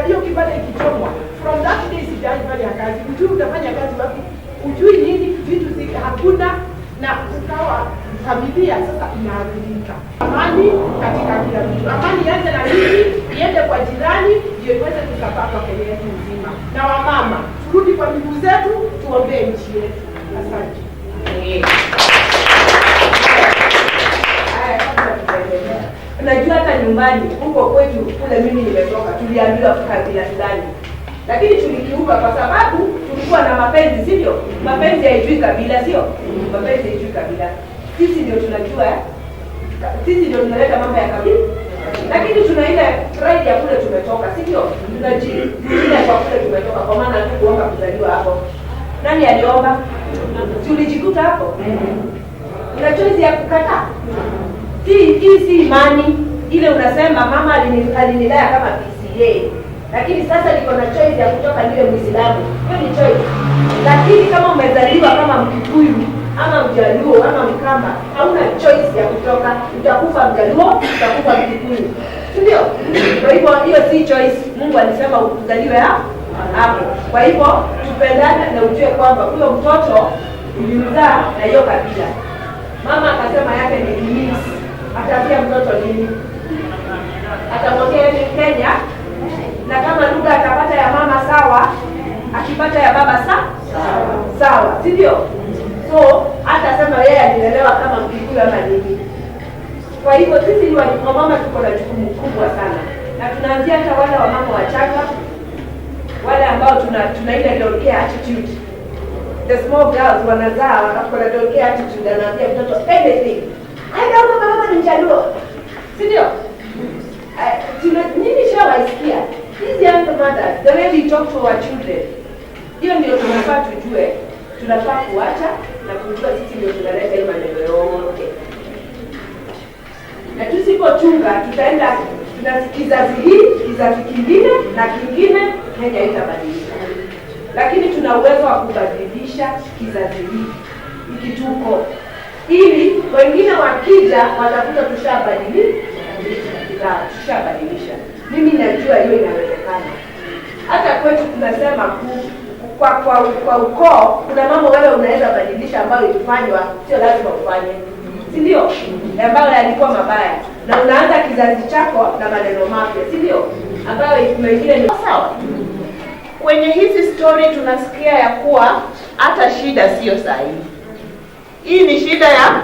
hiyo kibali ikichomwa from that day sijafanya kazi. Ujui utafanya kazi wapi? Ujui nini vitu hakuna na ukawa familia sasa inaathirika. Amani katika kila mtu. Amani ianze na mimi, iende kwa jirani, ndio iweze kusambaa kwa Kenya yetu nzima. Na wamama, turudi kwa miguu zetu, tuombee nchi yetu. Asante. Unajua hata nyumbani huko kwetu kule mimi nimetoka tuliambiwa kabila fulani. Lakini tulikiuka kwa sababu tulikuwa na mapenzi, sivyo? Mapenzi haijui kabila, sio? Mapenzi haijui kabila. Sisi ndio tunajua, sisi ndio tunaleta mambo ya kabila. lakini tuna ile pride ya kule tumetoka, si ndio? Tunajivunia kwa kule tumetoka, kwa maana hatukuomba kuzaliwa hapo. Nani aliomba? Tulijikuta hapo. Una choice ya kukataa. Si imani ile unasema mama alinilea kama PCA, lakini sasa niko na choice ya kutoka niwe Muislamu. Hiyo ni choice. Lakini kama umezaliwa kama Mkikuyu ama Mjaluo ama Mkamba, hauna choice ya kutoka. Utakufa Mjaluo, utakufa Mkikuyu, ndio? Kwa hivyo hiyo si choice. Mungu alisema uzaliwe hapo. Kwa hivyo tupendane na ujue kwamba huyo mtoto ulimzaa na hiyo kabila. Mama akasema yake ni mix. Ataambia mtoto nini? Atamwambia ni Kenya, na kama lugha atapata ya mama sawa, akipata ya baba sawa, si ndio? So hata sema yeye alilelewa kama Mkikuyu ama nini. Kwa hivyo sisi ni wamama tuko na jukumu kubwa sana, na tunaanzia hata wale wamama wachanga, wale ambao tuna ile don't care attitude. The small girls wanazaa wako na don't care attitude, anaambia mtoto anything. Haida mama ni Mjaluo, si ndio? Nini shawaisikia? These young mothers, the way we talk to our children. Hiyo ndio tunafaa tujue, tunafaa kuacha na kujua sisi ndio tunaleta hii maneno yote. Na tusipochunga tutaenda kizazi kingine na kingine, Kenya itabadilika. Lakini tuna uwezo wa kubadilisha kizazi hiki tuko, ili wengine wakija watakuta tushabadilisha. Mimi najua hiyo inawezekana. Hata kwetu tunasema kwa ukoo kuna mambo wewe unaweza badilisha ambayo ilifanywa, sio lazima ufanye, si ndio? Ambayo yalikuwa mabaya, na unaanza kizazi chako na maneno mapya, si ndio? Ambayo mengine ni sawa. Kwenye hizi story tunasikia ya kuwa hata shida sio sahihi. Hii ni shida ya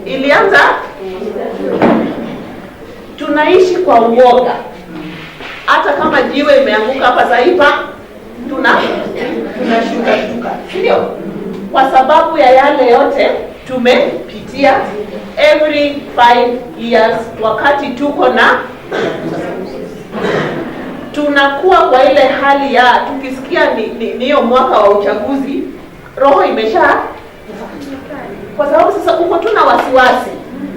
ilianza, tunaishi kwa uoga. Hata kama jiwe imeanguka hapa Zaipa, tunashuka, ndio? Kwa sababu ya yale yote tumepitia every 5 years, wakati tuko na tunakuwa kwa ile hali ya tukisikia niyo mwaka wa uchaguzi, roho imesha, kwa sababu sasa uko tuna wasiwasi.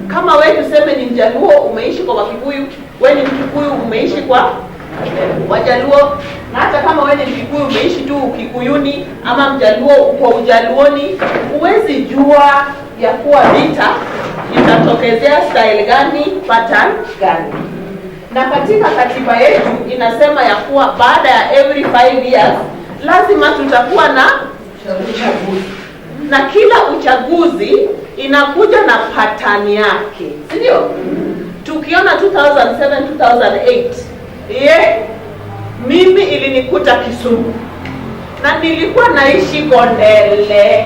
Kama wewe tuseme ni Mjaluo umeishi kwa Wakikuyu, wewe ni Mkikuyu umeishi kwa Wajaluo, na hata kama wewe ni Mkikuyu umeishi tu Kikuyuni ama Mjaluo kwa Ujaluoni, huwezi jua ya kuwa vita itatokezea style gani, pattern gani. Na katika katiba yetu inasema ya kuwa baada ya every 5 years lazima tutakuwa na uchaguzi. Na kila uchaguzi inakuja na pattern yake, si ndio? Tukiona 2007 2008, mimi ilinikuta Kisumu na nilikuwa naishi Kondele.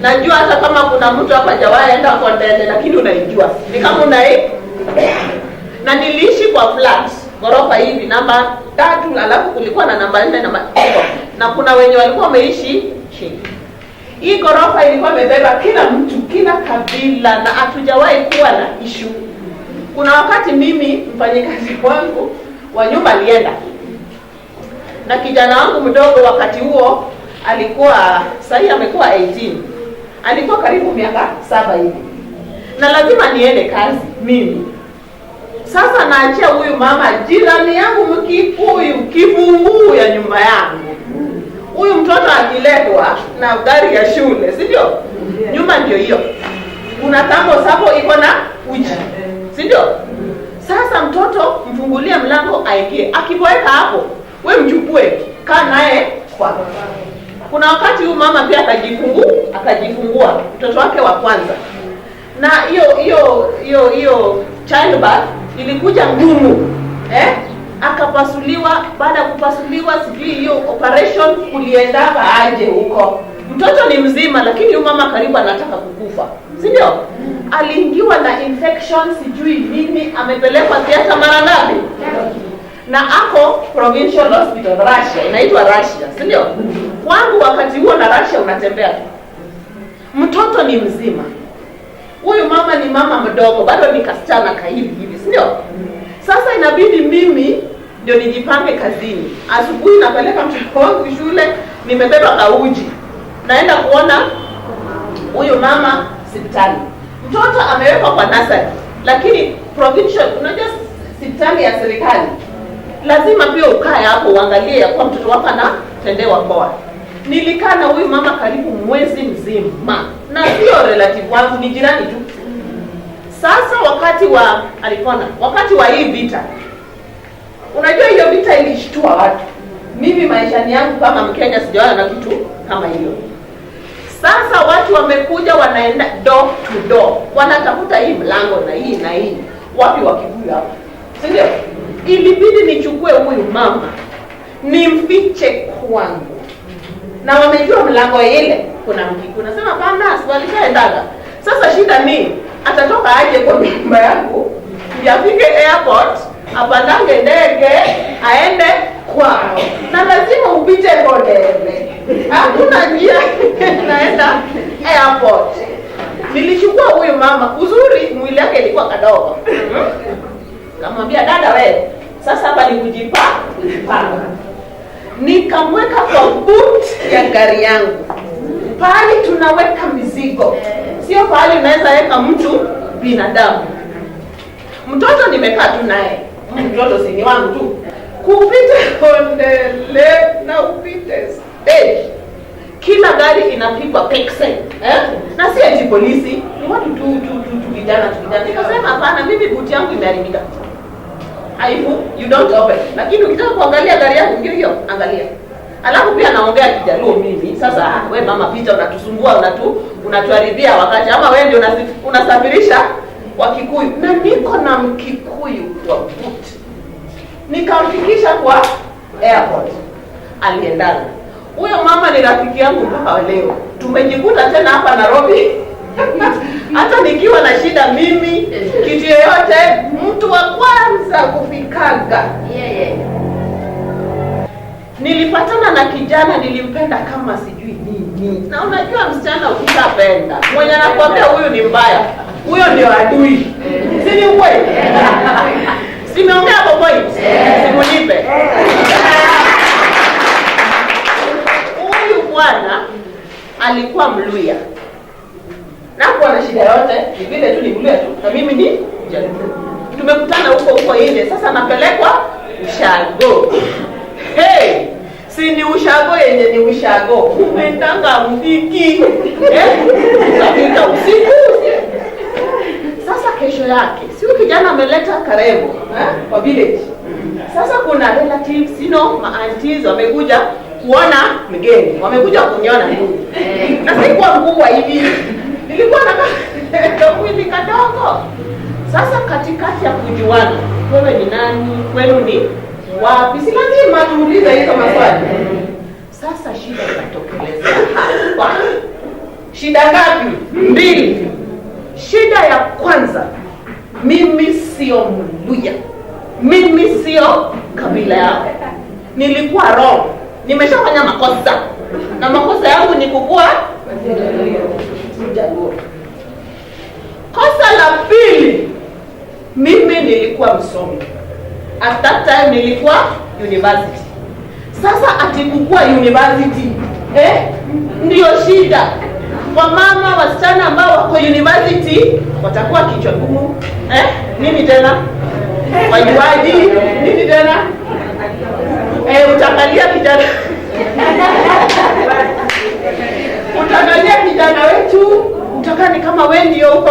Najua hata kama kuna mtu hapa hajawahi enda Kondele, lakini unaijua ni kama na niliishi kwa flat ghorofa hivi namba 3, alafu kulikuwa na namba 4 na kuna wenye walikuwa wameishi chini. Hii ghorofa ilikuwa imebeba kila mtu, kila kabila, na hatujawahi kuwa na issue. Kuna wakati mimi mfanyikazi wangu wa nyumba alienda na kijana wangu mdogo, wakati huo alikuwa sasa amekuwa 18, alikuwa karibu miaka 7 hivi, na lazima niende kazi mimi. Sasa naachia huyu mama jirani yangu Mkikuyu kifunguu ya nyumba yangu. Huyu mtoto akiletwa na gari ya shule, si ndio? Nyuma ndio hiyo. Kuna tambo sako iko na uji, si ndio? Sasa mtoto mfungulia mlango aingie. Akiboeka hapo, we mchukue, kaa naye kwa. Kuna wakati huyu mama pia akajifungua mtoto wake wa kwanza. Na hiyo childbirth ilikuja ngumu, akapasuliwa. Baada ya kupasuliwa, sijui hiyo operation kuliendaka aje huko. Mtoto ni mzima, lakini huyu mama karibu anataka kukufa, si ndio? Aliingiwa na infection sijui nini, amepelekwa theater mara ngapi, na ako provincial hospital Russia, inaitwa Russia, si ndio? Kwangu wakati huo na Russia unatembea tu. Mtoto ni mzima. Huyu mama ni mama mdogo, bado ni kasichana hivi Ndio? Sasa inabidi mimi ndio nijipange kazini. Asubuhi napeleka mtoto wangu shule, nimebeba kauji. Naenda kuona huyu mama hospitali. Mtoto amewekwa kwa nursery, lakini provincial, unajua hospitali ya serikali lazima pia ukae hapo uangalie ya kwa mtoto wako anatendewa poa. Nilikaa na huyu mama karibu mwezi mzima, na sio relative wangu, ni jirani tu. Sasa wakati wa hii vita, unajua hiyo vita ilishtua watu. Mimi maishani yangu kama Mkenya sijaona na kitu kama hiyo. Sasa watu wamekuja wanaenda door to door, wanatafuta hii mlango na hii na hii, wapi Wakikuyu hapa, si ndio? Ilibidi nichukue huyu mama nimfiche kwangu, na wamejua mlango ile kuna Mkikuyu. Nasema bana, siwalishaendaga. Sasa shida ni atatoka aje kwa nyumba yangu, afike airport, apandange ndege aende kwao, na lazima upite Kodele. Hakuna njia naenda airport. Nilichukua huyu mama, uzuri mwili yake ilikuwa kadogo. Kamwambia dada wewe, sasa hapa ni kujipanga. Nikamweka kwa boot ya gari yangu. Pahali tunaweka mizigo. Sio pahali unaweza weka mtu binadamu. Mtoto nimekaa tu naye. Mtoto si ni wangu tu. Kupita Kodele na upite stage. Kila gari inapigwa pekse, na si eti polisi, ni watu tu vijana. Nikasema hapana, mimi buti yangu imeharibika. Aibu, you don't open. Lakini ukitaka kuangalia gari yangu ndio hiyo, angalia. Alafu pia naongea Kijaluo mimi. Sasa wewe mama pita unatusumbua, unatuharibia wakati, ama wewe ndio unasafirisha Wakikuyu. Na niko na Mkikuyu kwa boot. Nikamfikisha kwa airport. Aliendana. Huyo mama ni rafiki yangu mpaka leo. Tumejikuta tena hapa Nairobi. Hata nikiwa na shida mimi, kitu yoyote, mtu wa kwanza kufikaga. Nilipatana na kijana nilimpenda kama sijui nini. Na unajua msichana ukishapenda, mwenye anakuambia huyu ni mbaya, huyo ndio adui. Si ni kweli? Simeongea hapo point. Simunipe. Bwana alikuwa Mluya. Na kwa na shida yote, ni vile tu ni Mluya tu. Na mimi ni Jaluo. Tumekutana huko nje. Sasa napelekwa ushago. Hey! Si ni ushago yenye ni ushago. Umetanga mfiki. Kapita usiku. Sasa kesho yake, siku kijana ameleta karibu, kwa village. Sasa kuna relatives, ma-aunties wamekuja kuona mgeni, wamekuja kuniona mimi. Na sikuwa mkubwa hivi. Nilikuwa na mwili kadogo. Sasa katikati ya kujuana, wewe ni nani? Kwenu ni wapi? Si lazima tuulize hizo maswali. Sasa shida ikatokelezea hapa. Shida ngapi? 2. Shida ya kwanza, mimi sio Mluya. Mimi sio kabila yao. Nilikuwa wrong. Nimeshafanya makosa. Na makosa yangu ni kukua Jaluo. Kosa la pili, mimi nilikuwa msomi. At that time nilikuwa university. Sasa atikukua university, ndio shida. Kwa mama wasichana ambao wako university watakuwa kichwa ngumu. Nini tena? Wajuaji, nini tena? Utakalia kijana. Utakalia kijana wetu, utakani kama wewe ndio huko.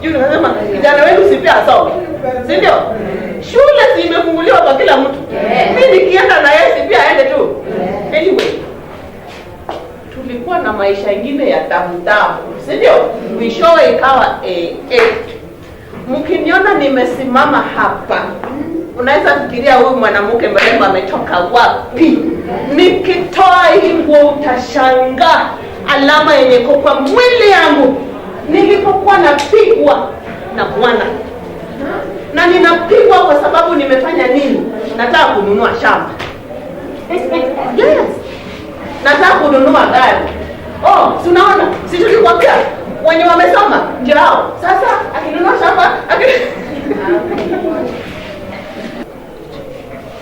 Unasema kijana wetu si pia asome. Si ndio? Shule si imefunguliwa kwa kila mtu. Mimi nikienda na yeye si pia aende tu. Anyway, tulikuwa na maisha mengine ya tamu, si ndio? Mwishowe ikawa mkiniona nimesimama hapa, unaweza fikiria huyu mwanamke mrembo ametoka wapi. Nikitoa hii nguo utashangaa alama yenye kwa mwili yangu nilipokuwa napigwa na Bwana. Na ninapigwa kwa sababu nimefanya nini? Nataka kununua shamba. Yes. Nataka kununua gari. Si unaona? Si tulikwambia wenye wamesoma njoo. Sasa akinunua shamba,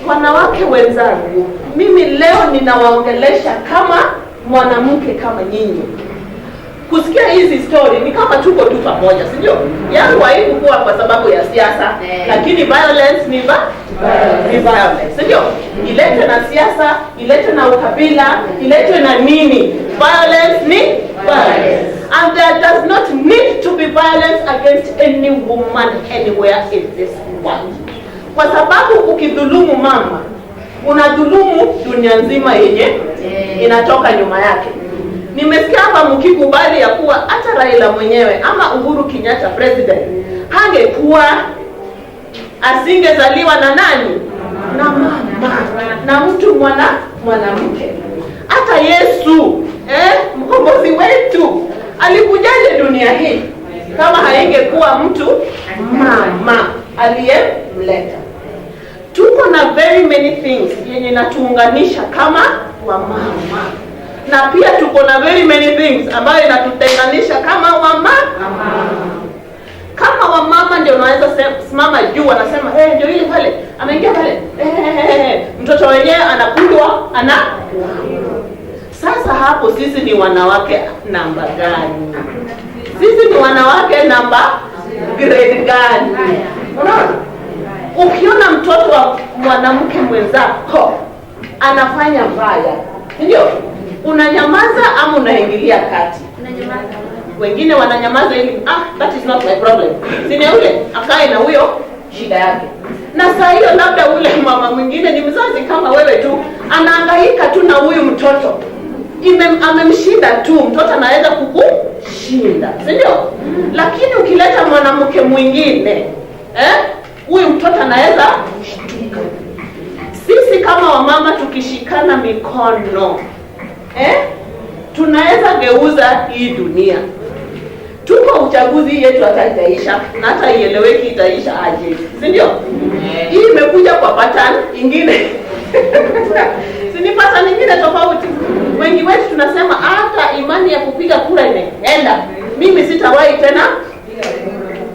Wanawake wenzangu, mimi leo ninawaongelesha kama mwanamke kama nyinyi. Kusikia hizi story ni kama tuko tu pamoja, si ndio? Yangu haikuwa kwa sababu ya siasa, lakini violence ni violence, si ndio? Ilete na siasa, ilete na ukabila, ilete na nini? Violence ni violence. And there does not need to be violence against any woman anywhere in this world. Kwa sababu ukidhulumu mama, unadhulumu dunia nzima yenye inatoka nyuma yake. Nimesikia hapa mkikubali ya kuwa hata Raila mwenyewe ama Uhuru Kenyatta president hangekuwa, asingezaliwa na nani? Na mama, na mtu mwanamke. Hata Yesu mkombozi wetu alikujaje dunia hii kama haingekuwa mtu mama aliyemleta? Tuko na very many things yenye natuunganisha kama wamama, na pia tuko na very many things ambayo inatutenganisha kama wamama. Kama wamama ndio unaweza simama juu wanasema ndio ile pale ameingia pale, mtoto wenyewe anakundwa Sasa hapo sisi ni wanawake namba gani? Sisi ni wanawake namba grade gani? Unaona? Ukiona mtoto wa mwanamke mwenzako anafanya mbaya, ndio unanyamaza ama unaingilia kati? Unanyamaza. Wengine wananyamaza ili that is not my problem. Sini yule akae na huyo shida yake. Na saa hiyo labda ule mama mwingine ni mzazi kama wewe tu, anahangaika tu na huyu mtoto. Amemshinda tu, mtoto anaweza kukushinda, si ndio? Lakini ukileta mwanamke mwingine, huyu mtoto anaweza kushtuka. Sisi kama wamama tukishikana mikono, tunaweza geuza hii dunia. Tuko uchaguzi yetu hata itaisha, na hata ieleweki itaisha aje, si ndio? Hii imekuja kwa pattern ingine. Si ni pattern nyingine tofauti. Wengi wetu tunasema hata imani ya kupiga kura imeenda. Mimi sitawahi tena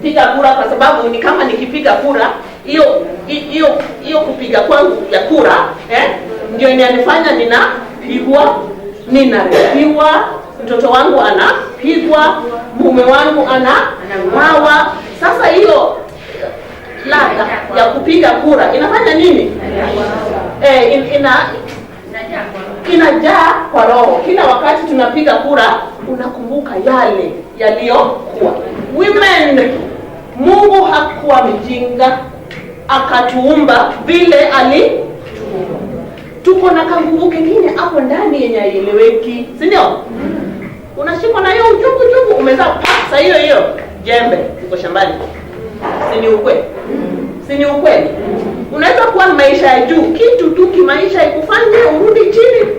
piga kura kwa sababu ni kama nikipiga kura, hiyo kupiga kwangu ya kura, ndio inanifanya ninapigwa, mtoto wangu anapigwa, mume wangu anauawa. Sasa hiyo ladha ya kupiga kura inafanya nini? Inajaa kwa roho. Kila wakati tunapiga kura unakumbuka yale yaliyokuwa. Women, Mungu hakuwa mjinga, akatuumba vile tuko na kanguvu kingine hapo ndani yenye haieleweki, si ndio? Unashikwa na hiyo uchungu umezaa pasa hiyo jembe uko shambani. Si ni ukweli? Unaweza kuwa maisha ya juu, kitu tu kimaisha ikufanye urudi chini.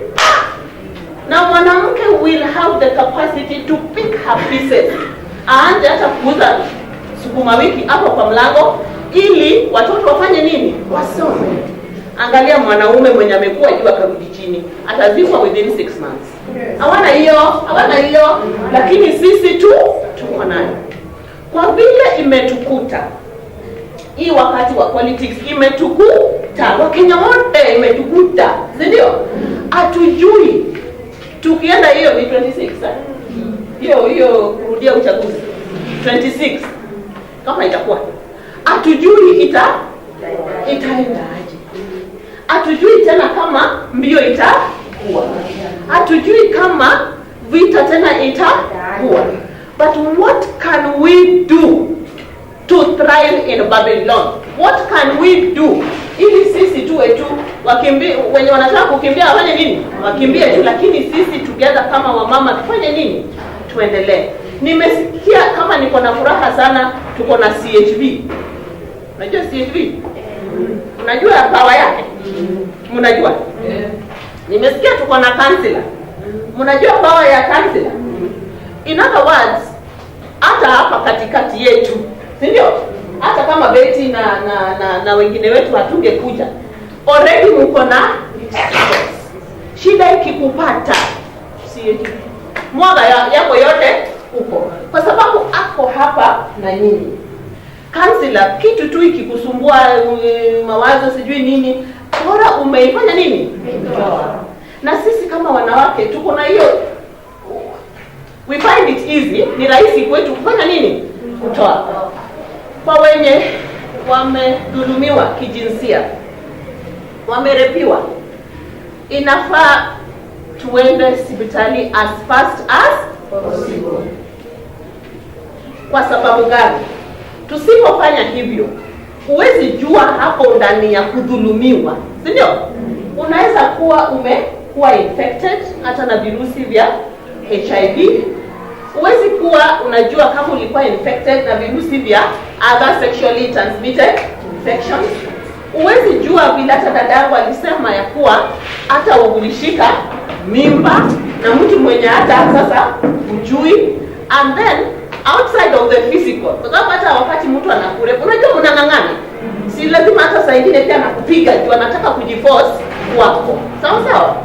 Na mwanamke will have the capacity to pick her pieces. Aanze hata kuuza sukuma wiki hapo kwa mlango ili watoto wafanye nini? Wasome. Angalia mwanaume mwenye amekuwa juu akarudi chini, atazikwa within 6 months. Hawana hiyo, lakini sisi tuko nayo. Kwa vile imetukuta hii wakati wa politics, imetukuta Wakenya wote, imetukuta, si ndio? Hatujui tukienda hiyo ni 26 hiyo kurudia uchaguzi 26 kama itakuwa, hatujui itaenda aje. Hatujui tena kama mbio itakuwa, hatujui kama vita tena itakuwa. But what can we do to thrive in Babylon? What can we do ili sisi tuwe tu wenye wanataka kukimbia wafanye nini? Wakimbie tu, lakini sisi together kama wamama tufanye nini? Tuendelee. Nimesikia kama niko na furaha sana, tuko na CHV. Unajua CHV? Unajua power yake? Mnajua? Nimesikia tuko na councillor. Mnajua power ya councillor? In other words, hata hapa katikati yetu, si ndio? Hata kama Betty na wengine wetu hatungekuja, already mko na experts. Shida ikikupata, CHV, mwaga yako yote uko, kwa sababu ako hapa na nyinyi. counselor, kitu tu ikikusumbua mawazo sijui nini, bora umeifanya nini? Na sisi kama wanawake tuko na hiyo, we find it easy, ni rahisi kwetu kufanya nini? Kutoa. Kwa wenye wamedhulumiwa kijinsia, wamerepiwa, inafaa tuende hospitali as fast as possible. Kwa sababu gani? Tusipofanya hivyo, huwezi jua hapo ndani ya kudhulumiwa, si ndio? Unaweza kuwa umekuwa infected hata na virusi vya HIV. Huwezi kuwa unajua kama ulikuwa infected na virusi vya other sexually transmitted infections. Huwezi jua vile hata dadangu alisema ya kuwa hata ulishika mimba na mtu mwenye hata sasa hujui. And then outside of the physical, kwa sababu hata wakati mtu anakurepa, unajua mnang'ang'ana, si lazima hata saa ingine pia anakupiga juu anataka kujiforce wako, sawa sawa.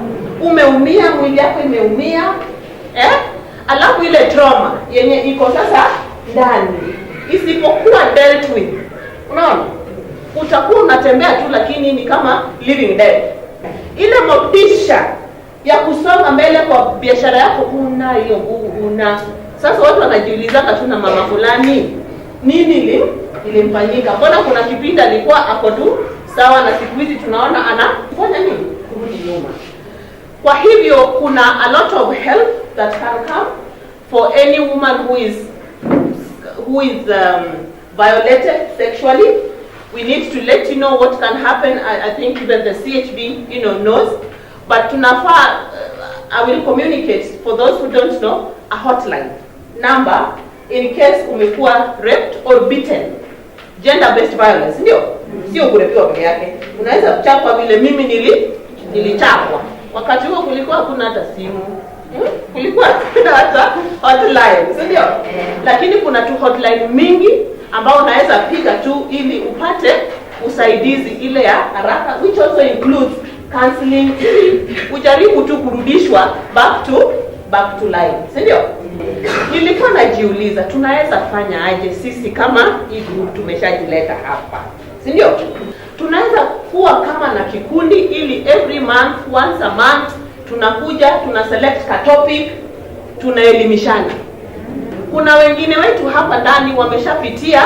Umeumia, mwili yako imeumia, alafu ile trauma yenye iko sasa ndani isipokuwa dealt with, unaona, utakuwa unatembea tu lakini ni kama living dead. Ile motisha ya kusonga mbele kwa biashara yako una hiyo nguvu una. Sasa watu wanajiuliza tu na mama fulani nini ilimfanyika? Mbona kuna kipindi alikuwa ako tu sawa na siku hizi tunaona anafanya nini? Kurudi nyuma. Kwa hivyo kuna a lot of help that can come for any woman who is violated sexually. We need to let you know what can happen. I think even the CHB, knows. But tunafaa, I will communicate for those who don't know, a hotline number in case umekuwa raped or beaten. Gender-based violence, ndio? Sio kurepiwa peke yake. Unaweza kuchapwa vile mimi nilichapwa. Wakati huo kulikuwa hakuna hata simu. Kulikuwa hata hotline, ndio? Lakini kuna tu hotline mingi ambao unaweza piga tu ili upate usaidizi ile ya haraka, which also includes counseling, ujaribu tu kurudishwa back to life, ndio? Nilikuwa najiuliza tunaweza fanya aje sisi kama hii group tumeshajileta hapa, ndio? Tunaweza kuwa kama na kikundi ili every month, once a month tunakuja, tuna select a topic, tunaelimishana. Kuna wengine wetu hapa ndani wameshapitia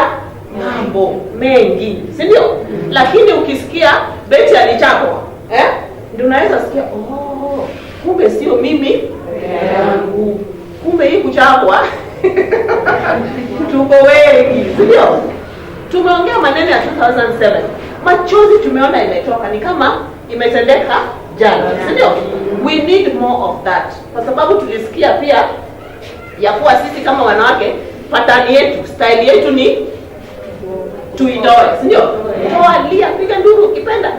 mambo mengi, si ndio? Lakini ukisikia Betty alichapwa, ndio unaweza sikia kumbe sio mimi yangu. Kumbe hii kuchapwa tuko wengi, si ndio? Tumeongea maneno ya 2007. Machozi tumeona imetoka ni kama imetendeka jana, si ndio? We need more of that. Kwa sababu tulisikia pia ya kuwa sisi kama wanawake patani yetu, style yetu ni tuitoe, si ndio? Toa, lia, piga nduru ukipenda.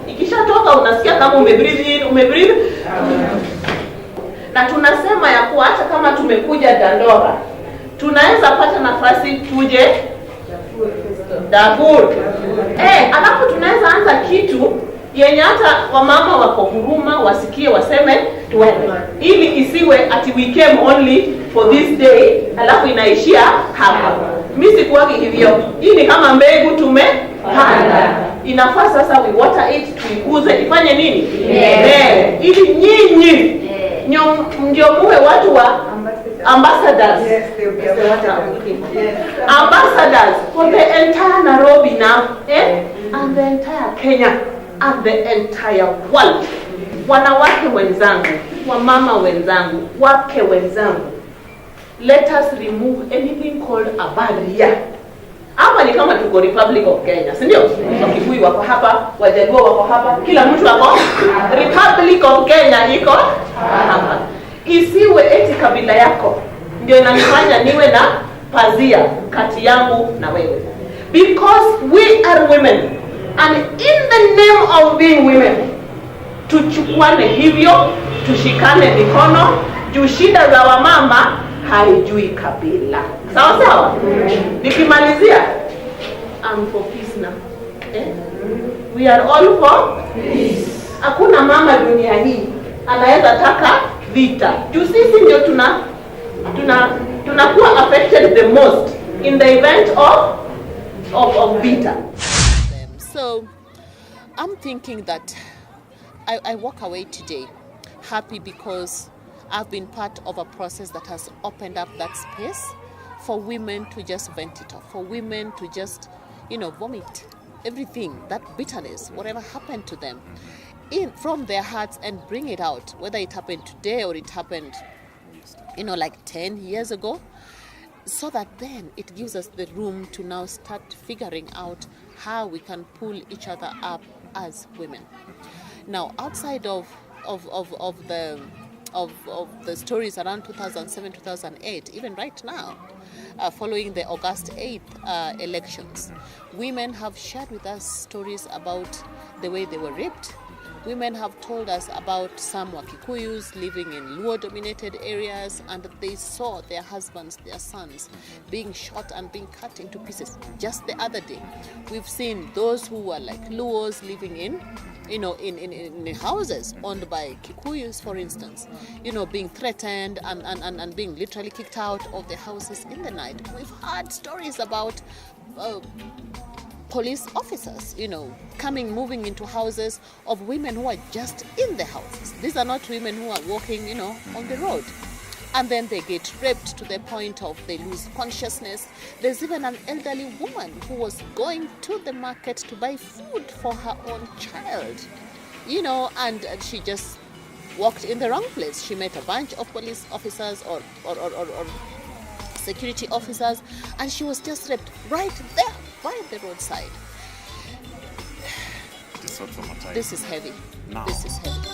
Ikishatoka unasikia kama umebreathe in, umebreathe. Na tunasema ya kuwa hata kama tumekuja Dandora, tunaweza pata nafasi tuje Darfur. Alafu tunaweza anza kitu yenye hata wamama wako huruma wasikie waseme tuende. Ili isiwe ati we came only for this day alafu inaishia hapa. Mimi sikuwagi hivyo. Hii ni kama mbegu tumepanda. Inafaa sasa we water it, tuikuze, ifanye nini? Ili nyinyi ndio muwe watu wa ambassadors. Yes, they will be Ambassadors for the entire Nairobi now, and the entire Kenya and the entire world. Wanawake wenzangu, wamama wenzangu, wake wenzangu, let us remove anything called a barrier. Hapa ni kama tuko Republic of Kenya, si ndio? Wakikuyu wako hapa, Wajaluo wako hapa, kila mtu wako. Republic of Kenya iko hapa. Isiwe eti kabila yako ndio inanifanya niwe na pazia kati yangu na wewe. Because we are women, and in the name of being women, tuchukwane hivyo, tushikane mikono, juu shida za wamama haijui kabila. Sawa sawa? Nikimalizia, I'm for peace now. We are all for peace. Hakuna mama dunia hii anaweza taka vita. Juu sisi ndio tunakuwa affected the most in the event of bitter. So I'm thinking that I walk away today happy because I've been part of a process that has opened up that space for women to just vent it off, for women to just, vomit everything, that bitterness, whatever happened to them, from their hearts and bring it out, whether it happened today or it happened, like 10 years ago, so that then it gives us the room to now start figuring out how we can pull each other up as women. Now, outside of the stories around 2007, 2008, even right now, following the August 8th elections, women have shared with us stories about the way they were raped. Women have told us about some Wakikuyus living in Luo-dominated areas, and they saw their husbands, their sons, being shot and being cut into pieces. Just the other day, we've seen those who were like Luos living in houses owned by Kikuyus, for instance, being threatened and being literally kicked out of the houses in the night. We've heard stories about police officers, moving into houses of women who are just in the houses. These are not women who are walking, on the road. And then they get raped to the point of they lose consciousness. There's even an elderly woman who was going to the market to buy food for her own child, and she just walked in the wrong place. She met a bunch of police officers or security officers, and she was just raped right there by the roadside. This is heavy. This is heavy.